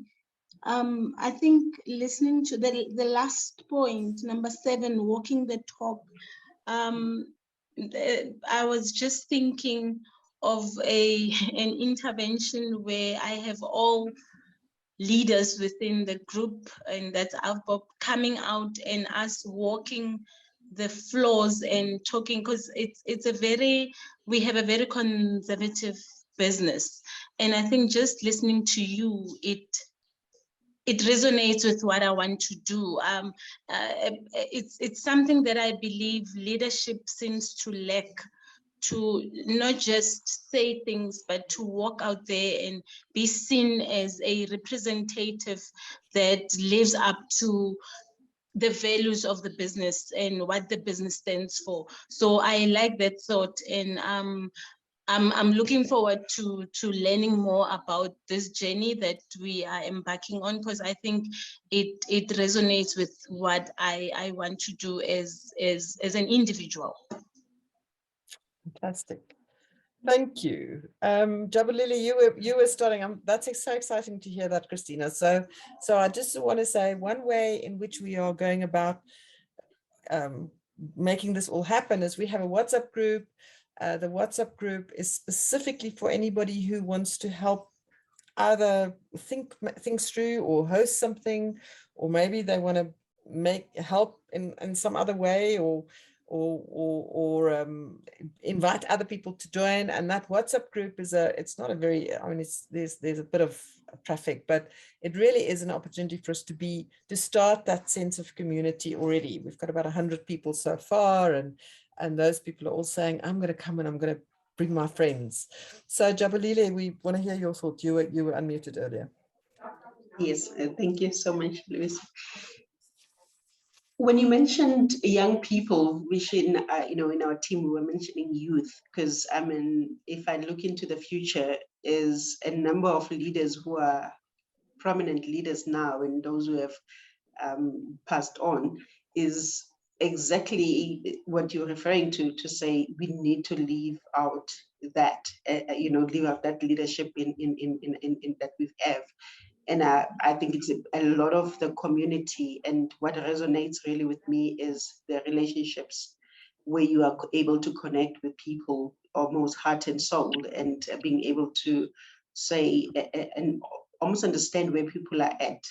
I think listening to the last point, number 7, walking the talk, I was just thinking of an intervention where I have all leaders within the group, and that's Outpop, coming out and us walking the floors and talking, because we have a very conservative business. And I think just listening to you, it resonates with what I want to do. It's something that I believe leadership seems to lack, to not just say things, but to walk out there and be seen as a representative that lives up to the values of the business and what the business stands for. So I like that thought, and I'm looking forward to learning more about this journey that we are embarking on, because I think it resonates with what I want to do as an individual. Fantastic. Thank you. Jabulile, you were starting. That's so exciting to hear that, Christina. So I just want to say one way in which we are going about making this all happen is we have a WhatsApp group. The WhatsApp group is specifically for anybody who wants to help either think things through or host something, or maybe they want to help in some other way, or invite other people to join. And that WhatsApp group is it's not a very, I mean, there's a bit of traffic, but it really is an opportunity for us to start that sense of community already. We've got about 100 people so far, and those people are all saying, I'm going to come and I'm going to bring my friends. So Jabulile, we want to hear your thoughts. You were unmuted earlier. Yes, thank you so much, Louise. When you mentioned young people, we should, in our team, we were mentioning youth, because I mean, if I look into the future, is a number of leaders who are prominent leaders now, and those who have passed on, is exactly what you're referring to say we need to leave out that, leave out that leadership in that we have. And I think it's a lot of the community, and what resonates really with me is the relationships where you are able to connect with people almost heart and soul, and being able to say and almost understand where people are at,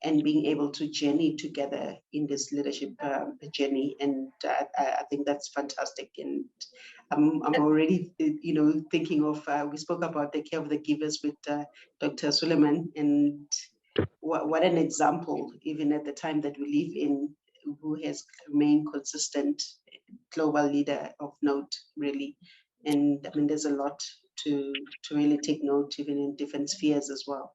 and being able to journey together in this leadership journey. And I think that's fantastic. And I'm already, thinking of, we spoke about the care of the givers with Dr. Suleiman, and what an example, even at the time that we live in, who has remained consistent global leader of note, really. And I mean, there's a lot to really take note, even in different spheres as well.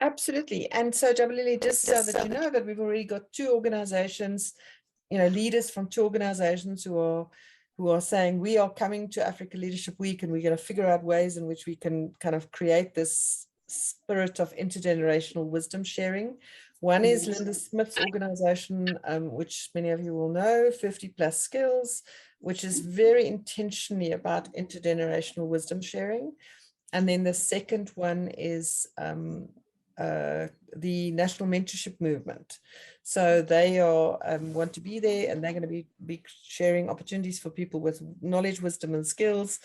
Absolutely. And so Jabulile, just so that you know that we've already got 2 organizations, leaders from 2 organizations who are saying we are coming to Africa Leadership Week, and we're going to figure out ways in which we can kind of create this spirit of intergenerational wisdom sharing. One is Linda Smith's organization, which many of you will know, 50+ Skills, which is very intentionally about intergenerational wisdom sharing. And then the second one is the National Mentorship Movement. So they are want to be there, and they're going to be sharing opportunities for people with knowledge, wisdom, and skills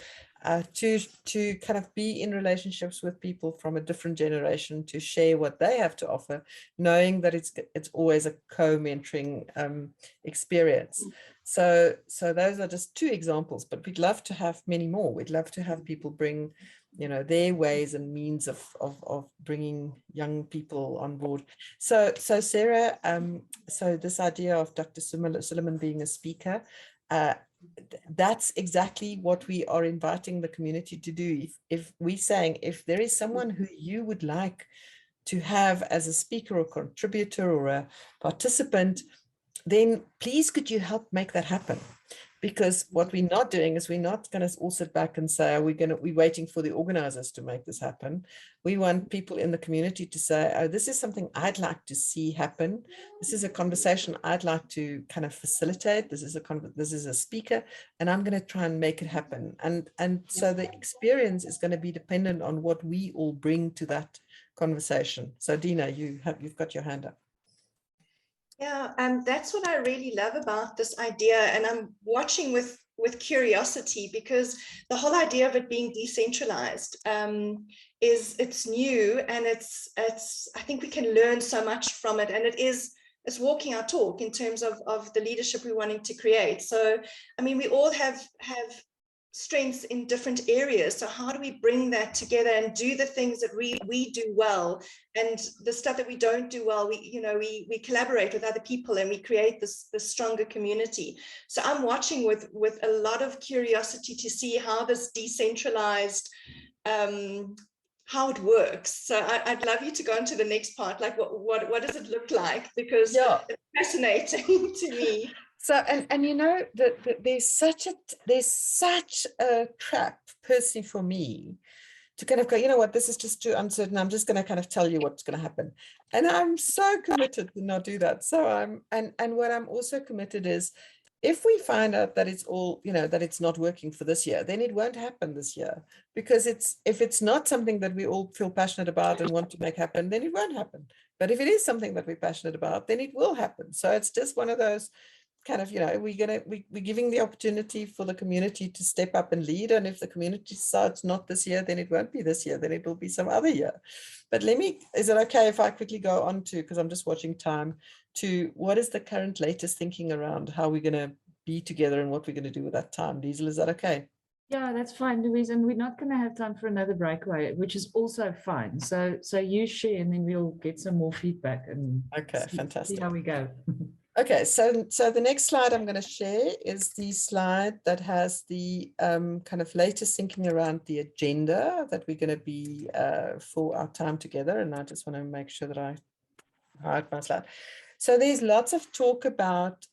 to kind of be in relationships with people from a different generation, to share what they have to offer, knowing that it's always a co-mentoring experience. So those are just 2 examples, but we'd love to have many more. We'd love to have people bring their ways and means of bringing young people on board. So Sarah, so this idea of Dr. Suleiman being a speaker, that's exactly what we are inviting the community to do. If we're saying, if there is someone who you would like to have as a speaker or contributor or a participant, then please could you help make that happen? Because what we're not doing is we're not going to all sit back and say, we're waiting for the organizers to make this happen. We want people in the community to say, oh, this is something I'd like to see happen. This is a conversation I'd like to kind of facilitate. This is a speaker, and I'm going to try and make it happen. And so the experience is going to be dependent on what we all bring to that conversation. So Dina, you've got your hand up. Yeah, that's what I really love about this idea. And I'm watching with curiosity, because the whole idea of it being decentralized is, it's new, and it's I think we can learn so much from it, and it's walking our talk in terms of the leadership we're wanting to create. So I mean, we all have strengths in different areas, so how do we bring that together and do the things that we do well, and the stuff that we don't do well, we collaborate with other people and we create this stronger community. So I'm watching with a lot of curiosity to see how this decentralized how it works. So I'd love you to go into the next part, like what does it look like, because it's fascinating to me. So, and you know, there's such a trap, personally, for me, to kind of go, you know what, this is just too uncertain. I'm just going to kind of tell you what's going to happen. And I'm so committed to not do that. So and what I'm also committed is, if we find out that it's all, you know, that it's not working for this year, then it won't happen this year. Because if it's not something that we all feel passionate about and want to make happen, then it won't happen. But if it is something that we're passionate about, then it will happen. So it's just one of those kind of, you know, we're giving the opportunity for the community to step up and lead. And if the community decides not this year, then it won't be this year, then it will be some other year. But is it okay if I quickly go on to, because I'm just watching time, to what is the current latest thinking around how we're going to be together and what we're going to do with that time? Diesel, is that okay? Yeah, that's fine, Louise. And we're not going to have time for another breakaway, which is also fine. So you share, and then we'll get some more feedback and fantastic. See how we go. Okay, so the next slide I'm going to share is the slide that has the kind of latest thinking around the agenda that we're going to be for our time together. And I just want to make sure that I hide my slide. So there's lots of talk about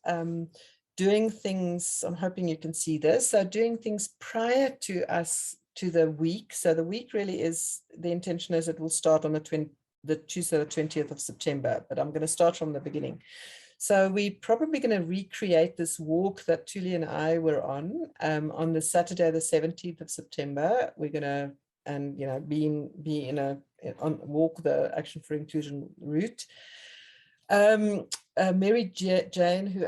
doing things. I'm hoping you can see this. So doing things prior to the week. So the week really is, the intention is it will start on the Tuesday, the 20th of September, but I'm going to start from the beginning. So we're probably going to recreate this walk that Tuli and I were on the Saturday, the 17th of September. We're going to, and you know, walk the Action for Inclusion route. Mary Jane, who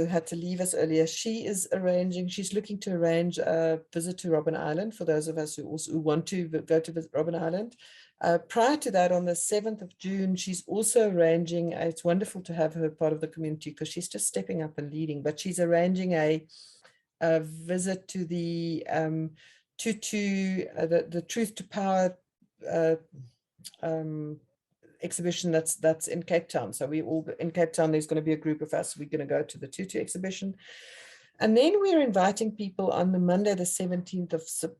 had to leave us earlier, she's looking to arrange a visit to Robben Island for those of us who want to go to visit Robben Island. Prior to that, on the 7th of June, she's also arranging, it's wonderful to have her part of the community because she's just stepping up and leading, but she's arranging a visit to the Truth to Power exhibition that's in Cape Town. So we all in Cape Town, there's going to be a group of us. We're going to go to the Tutu exhibition. And then we're inviting people on the Monday, the 19th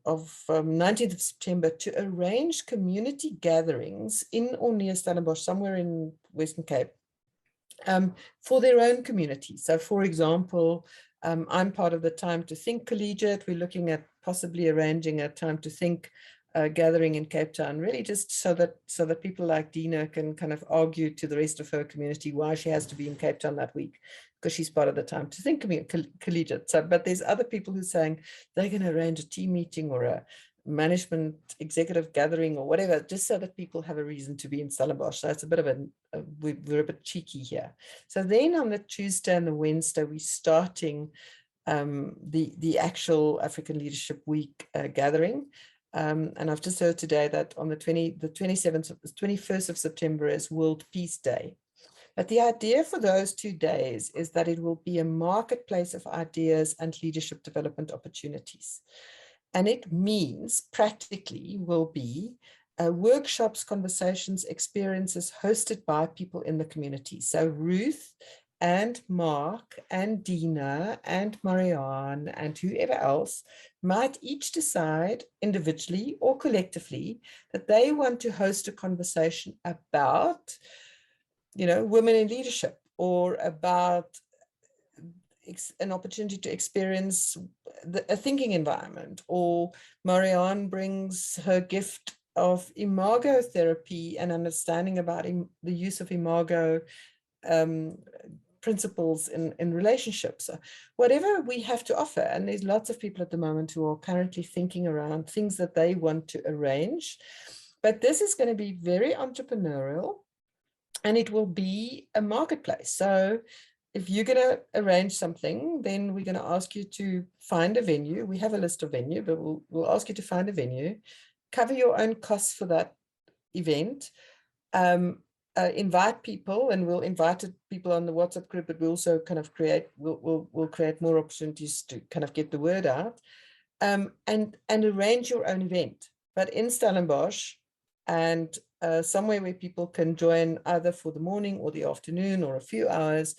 of September, to arrange community gatherings in or near Stellenbosch, somewhere in Western Cape, for their own community. So for example, I'm part of the Time to Think Collegiate. We're looking at possibly arranging a Time to Think gathering in Cape Town, really just so that people like Dina can kind of argue to the rest of her community why she has to be in Cape Town that week, because she's part of the Time to Think Collegiate. So, but there's other people who are saying they're going to arrange a team meeting or a management executive gathering or whatever, just so that people have a reason to be in Stellenbosch. So it's a bit of we're a bit cheeky here. So then on the Tuesday and the Wednesday, we're starting the actual African Leadership Week gathering. And I've just heard today that on the 21st of September is World Peace Day. But the idea for those 2 days is that it will be a marketplace of ideas and leadership development opportunities. And it means practically will be workshops, conversations, experiences hosted by people in the community. So Ruth and Mark and Dina and Marianne and whoever else might each decide individually or collectively that they want to host a conversation about, you know, women in leadership, or about an opportunity to experience a thinking environment, or Marianne brings her gift of imago therapy and understanding about the use of imago principles in relationships, whatever we have to offer. And there's lots of people at the moment who are currently thinking around things that they want to arrange. But this is going to be very entrepreneurial, and it will be a marketplace. So if you're going to arrange something, then we're going to ask you to find a venue. We have a list of venue, but we'll ask you to find a venue, cover your own costs for that event, invite people, and we'll invite people on the WhatsApp group, but we also kind of we'll create more opportunities to kind of get the word out, and arrange your own event, but in Stellenbosch, and somewhere where people can join either for the morning or the afternoon or a few hours.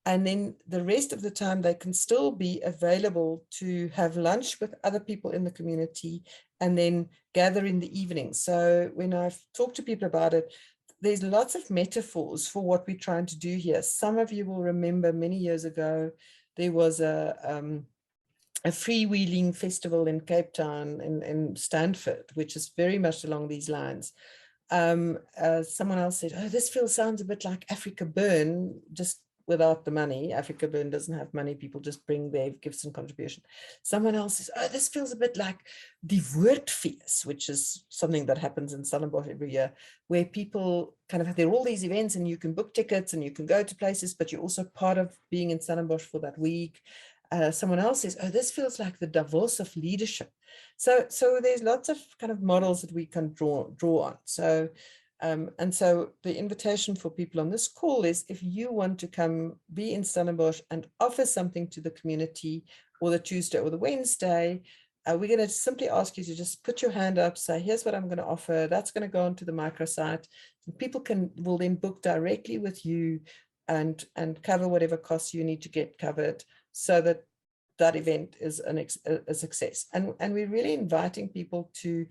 And then the rest of the time, they can still be available to have lunch with other people in the community and then gather in the evening. So when I've talked to people about it, there's lots of metaphors for what we're trying to do here. Some of you will remember many years ago, there was a freewheeling festival in Cape Town, in Stanford, which is very much along these lines. Someone else said, oh, this sounds a bit like Africa Burn, just without the money. Africa Burn doesn't have money, people just bring their gifts and contribution. Someone else says, oh, this feels a bit like the Woordfees, which is something that happens in Stellenbosch every year, where people kind of, there are all these events and you can book tickets and you can go to places, but you're also part of being in Stellenbosch for that week. Someone else says, oh, this feels like the Davos of leadership. So there's lots of kind of models that we can draw on. So and so the invitation for people on this call is, if you want to come be in Stellenbosch and offer something to the community, or the Tuesday or the Wednesday, we're going to simply ask you to just put your hand up, say, here's what I'm going to offer. That's going to go onto the microsite. And people will then book directly with you and cover whatever costs you need to get covered, so that that event is a success. And we're really inviting people to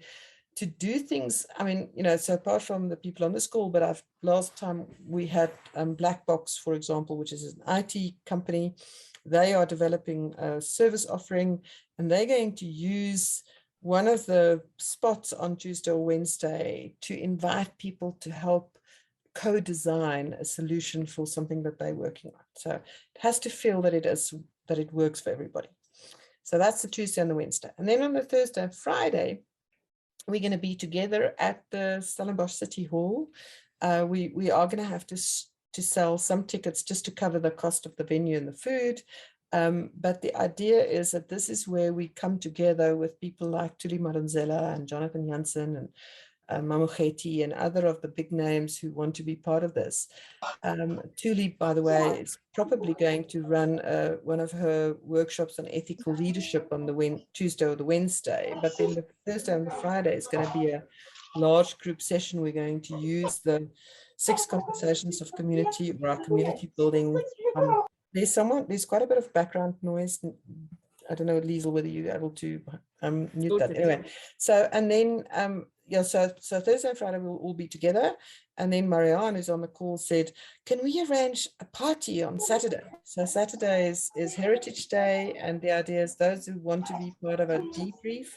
do things. I mean, you know, so apart from the people on this call, but last time we had Black Box, for example, which is an IT company. They are developing a service offering, and they're going to use one of the spots on Tuesday or Wednesday to invite people to help co-design a solution for something that they're working on. So it has to feel that it works for everybody. So that's the Tuesday and the Wednesday. And then on the Thursday and Friday, we're going to be together at the Stellenbosch City Hall. We are going to have to sell some tickets just to cover the cost of the venue and the food. But the idea is that this is where we come together with people like Tuli Madonsela and Jonathan Jansen and Mamokgethi and other of the big names who want to be part of this. Tuli, by the way, is probably going to run one of her workshops on ethical leadership on the Tuesday or the Wednesday, but then the Thursday and the Friday is going to be a large group session. We're going to use the 6 conversations of community, or our community building. There's quite a bit of background noise. I don't know, Liesl, whether you're able to mute that. Anyway, so, and then yeah, so Thursday and Friday we'll all be together. And then Marianne, who's on the call, said, can we arrange a party on Saturday? So Saturday is Heritage Day, and the idea is those who want to be part of a debrief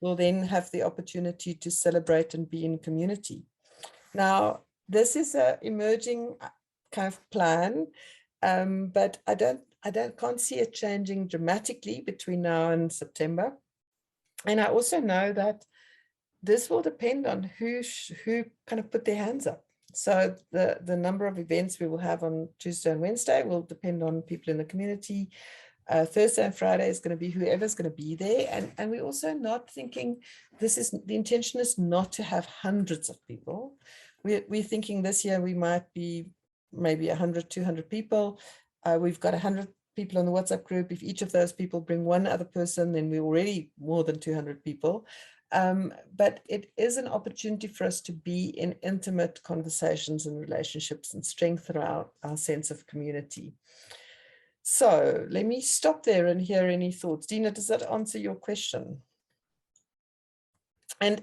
will then have the opportunity to celebrate and be in community. Now, this is an emerging kind of plan, but I can't see it changing dramatically between now and September. And I also know that this will depend on who kind of put their hands up. So the number of events we will have on Tuesday and Wednesday will depend on people in the community. Thursday and Friday is going to be whoever's going to be there. And we're also not thinking the intention is not to have hundreds of people. We're thinking this year we might be maybe 100, 200 people. We've got 100 people on the WhatsApp group. If each of those people bring one other person, then we're already more than 200 people. But it is an opportunity for us to be in intimate conversations and relationships and strengthen our sense of community. So let me stop there and hear any thoughts. Dina, does that answer your question? And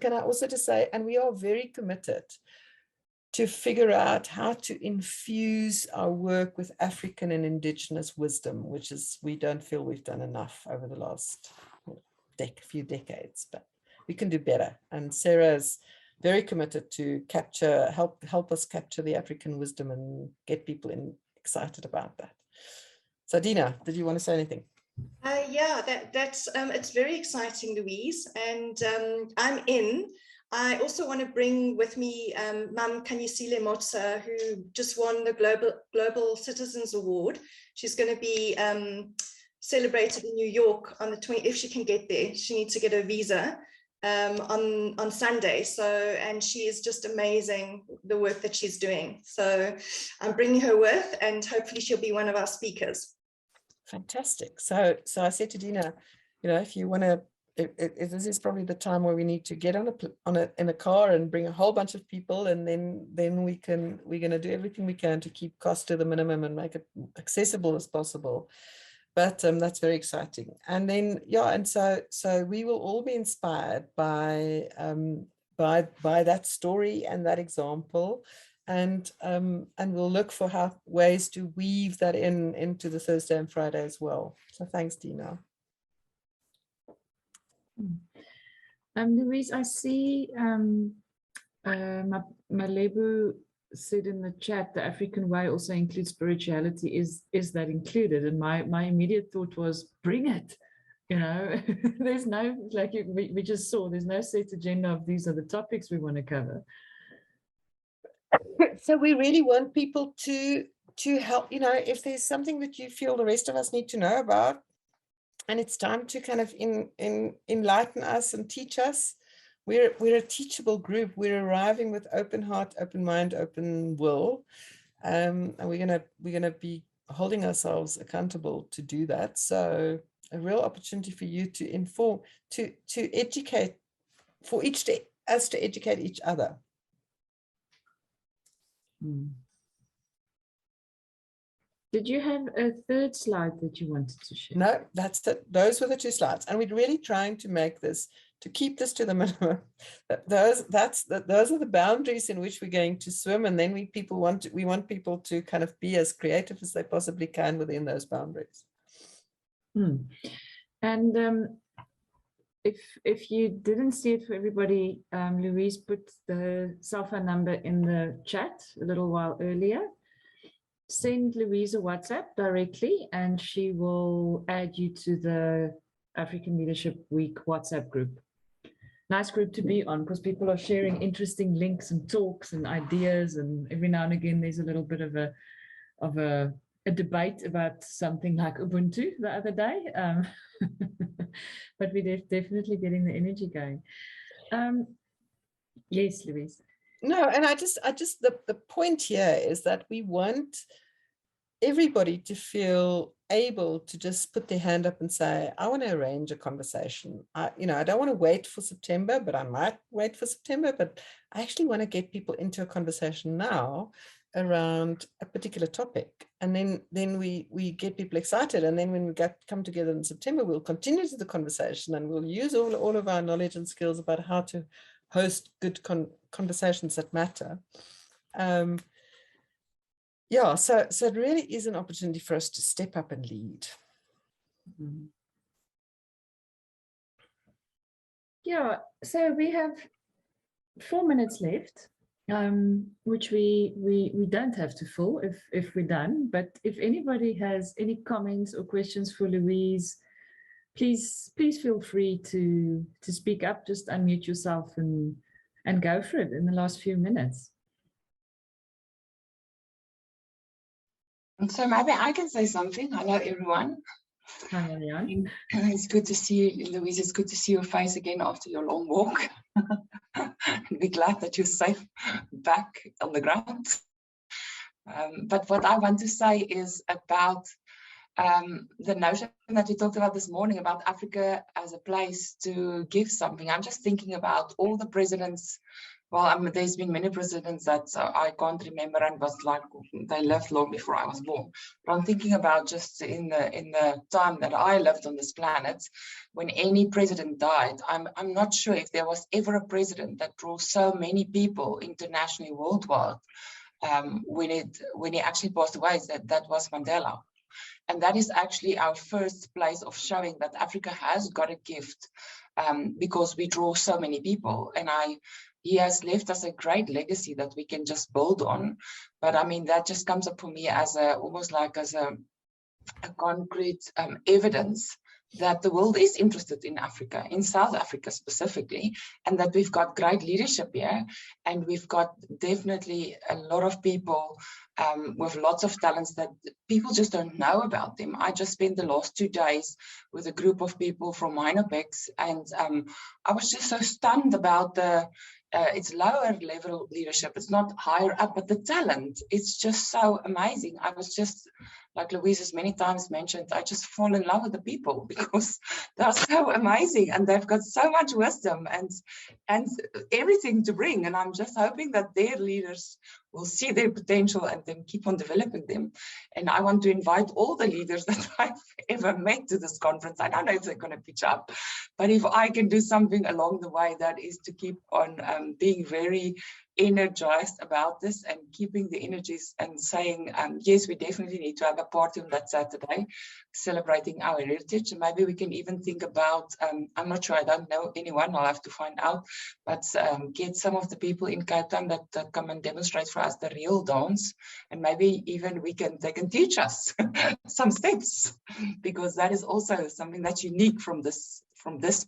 can I also just say, and we are very committed to figure out how to infuse our work with African and Indigenous wisdom, which is, we don't feel we've done enough over the last few decades, but we can do better. And Sarah is very committed to help us capture the African wisdom and get people excited about that. So Dina, did you want to say anything? Yeah, that's it's very exciting, Louise, and I'm in. I also want to bring with me Mam Kanyisile Motsa, who just won the Global Citizens Award. She's going to be celebrated in New York on the 20th. If she can get there, she needs to get a visa on Sunday. So, and she is just amazing, the work that she's doing. So I'm bringing her with, and hopefully she'll be one of our speakers. Fantastic. So I said to Dina, if you want to, this is probably the time where we need to get in a car and bring a whole bunch of people, and then we're going to do everything we can to keep costs to the minimum and make it accessible as possible. But that's very exciting. And then and so we will all be inspired by that story and that example, and we'll look for ways to weave that into the Thursday and Friday as well. So thanks, Dina. Louise, I see Malebu said in the chat, the African way also includes spirituality. Is that included? And my immediate thought was, bring it. There's no, like we just saw, there's no set agenda of these are the topics we want to cover. So we really want people to help, if there's something that you feel the rest of us need to know about, and it's time to kind of enlighten us and teach us. We're a teachable group. We're arriving with open heart, open mind, open will, and we're gonna be holding ourselves accountable to do that. So a real opportunity for you to inform, to educate, for us to educate each other. Did you have a third slide that you wanted to share? No, that's it. Those were the 2 slides, and we're really trying to make this, to keep this to the minimum. Those are the boundaries in which we're going to swim, and then we want people to kind of be as creative as they possibly can within those boundaries. And if you didn't see it for everybody, Louise put the cell phone number in the chat a little while earlier. Send Louise a WhatsApp directly, and she will add you to the African Leadership Week WhatsApp group. Nice group to be on, because people are sharing interesting links and talks and ideas, and every now and again there's a little bit of a debate about something like Ubuntu the other day. But we're definitely getting the energy going. Yes, Louise. No, and I just the point here is that we want everybody to feel able to just put their hand up and say, I want to arrange a conversation. I don't want to wait for September, but I might wait for September, but I actually want to get people into a conversation now around a particular topic. And then we get people excited. And then when we come together in September, we'll continue to the conversation, and we'll use all of our knowledge and skills about how to host good conversations that matter. So it really is an opportunity for us to step up and lead. Yeah, so we have 4 minutes left, which we don't have to fill if we're done. But if anybody has any comments or questions for Louise, please feel free to speak up. Just unmute yourself and go for it in the last few minutes. So maybe I can say something. Hello, everyone. Hi, Marianne. It's good to see you, Louise. It's good to see your face again after your long walk. Be glad that you're safe back on the ground. But what I want to say is about the notion that we talked about this morning about Africa as a place to give something. I'm just thinking about all the presidents. Well, there's been many presidents that I can't remember, and was like they lived long before I was born. But I'm thinking about just in the time that I lived on this planet, when any president died, I'm not sure if there was ever a president that drew so many people internationally, worldwide. When he actually passed away, that was Mandela. And that is actually our first place of showing that Africa has got a gift, because we draw so many people. And he has left us a great legacy that we can just build on. But I mean, that just comes up for me as almost like as a concrete evidence that the world is interested in Africa, in South Africa specifically, and that we've got great leadership here, and we've got definitely a lot of people with lots of talents that people just don't know about them. I just spent the last 2 days with a group of people from Minopex, and I was just so stunned about it's lower level leadership. It's not higher up, but the talent, it's just so amazing. I was just, like Louise has many times mentioned, I just fall in love with the people because they're so amazing and they've got so much wisdom and everything to bring. And I'm just hoping that their leaders will see their potential and then keep on developing them. And I want to invite all the leaders that I've ever met to this conference. I don't know if they're going to pitch up, but if I can do something along the way, that is to keep on being very energized about this and keeping the energies and saying, yes, we definitely need to have a party on that Saturday, celebrating our heritage. And maybe we can even think about, I'm not sure, I don't know anyone, I'll have to find out, but get some of the people in Cape Town that come and demonstrate for us the real dance. And maybe even they can teach us some steps, because that is also something that's unique from this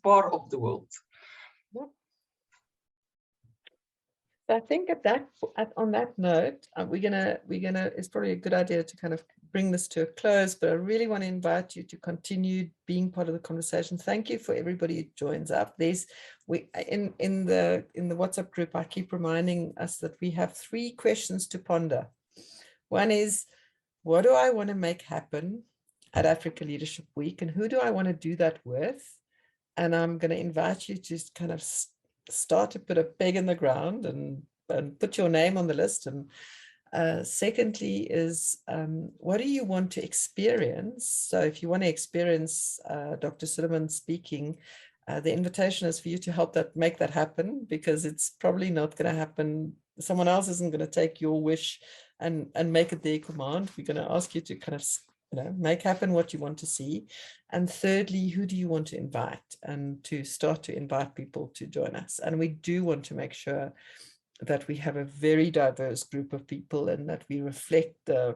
part of the world. So I think on that note, it's probably a good idea to kind of bring this to a close, but I really want to invite you to continue being part of the conversation. Thank you for everybody who joins up. In the WhatsApp group, I keep reminding us that we have 3 questions to ponder. One is, what do I want to make happen at Africa Leadership Week, and who do I want to do that with? And I'm going to invite you to kind of start to put a peg in the ground and put your name on the list. And secondly is, what do you want to experience? So if you want to experience Dr. Silliman speaking, the invitation is for you to help make that happen, because it's probably not going to happen. Someone else isn't going to take your wish and make it their command. We're going to ask you to kind of make happen what you want to see. And thirdly, who do you want to invite, and to start to invite people to join us. And we do want to make sure that we have a very diverse group of people and that we reflect the,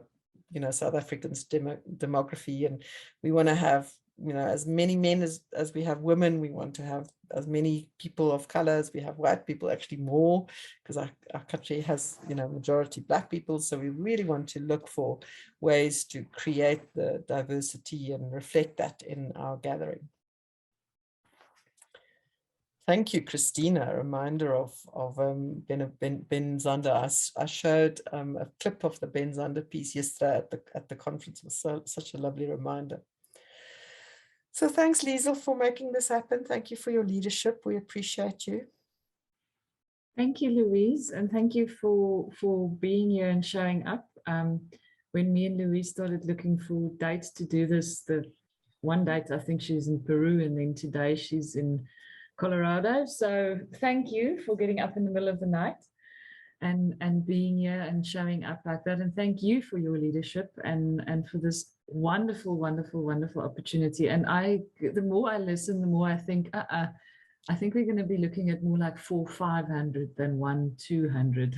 South Africans' demography. And we want to have, as many men as we have women. We want to have as many people of color as we have white people, actually more, because our country has, majority Black people. So we really want to look for ways to create the diversity and reflect that in our gathering. Thank you, Christina. A reminder of Ben Zander. I showed a clip of the Ben Zander piece yesterday at the conference. It was such a lovely reminder. So thanks, Liesl, for making this happen. Thank you for your leadership. We appreciate you. Thank you, Louise, and thank you for being here and showing up. When me and Louise started looking for dates to do this, the one date I think she's in Peru, and then today she's in Colorado. So thank you for getting up in the middle of the night and being here and showing up like that. And thank you for your leadership and for this wonderful, wonderful, wonderful opportunity. And the more I listen, the more I think, I think we're going to be looking at more like 400-500 than 100-200.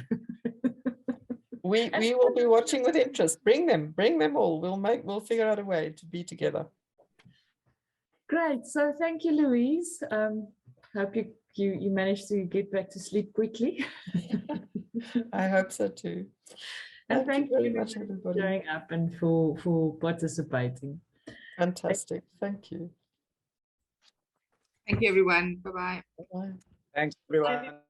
We will be watching with interest. Bring them all. We'll figure out a way to be together. Great. So thank you, Louise. Hope you managed to get back to sleep quickly. I hope so too. And thank you very much, everybody, for showing up and for participating. Fantastic. Thank you. Thank you, everyone. Bye-bye. Bye-bye. Thanks, everyone.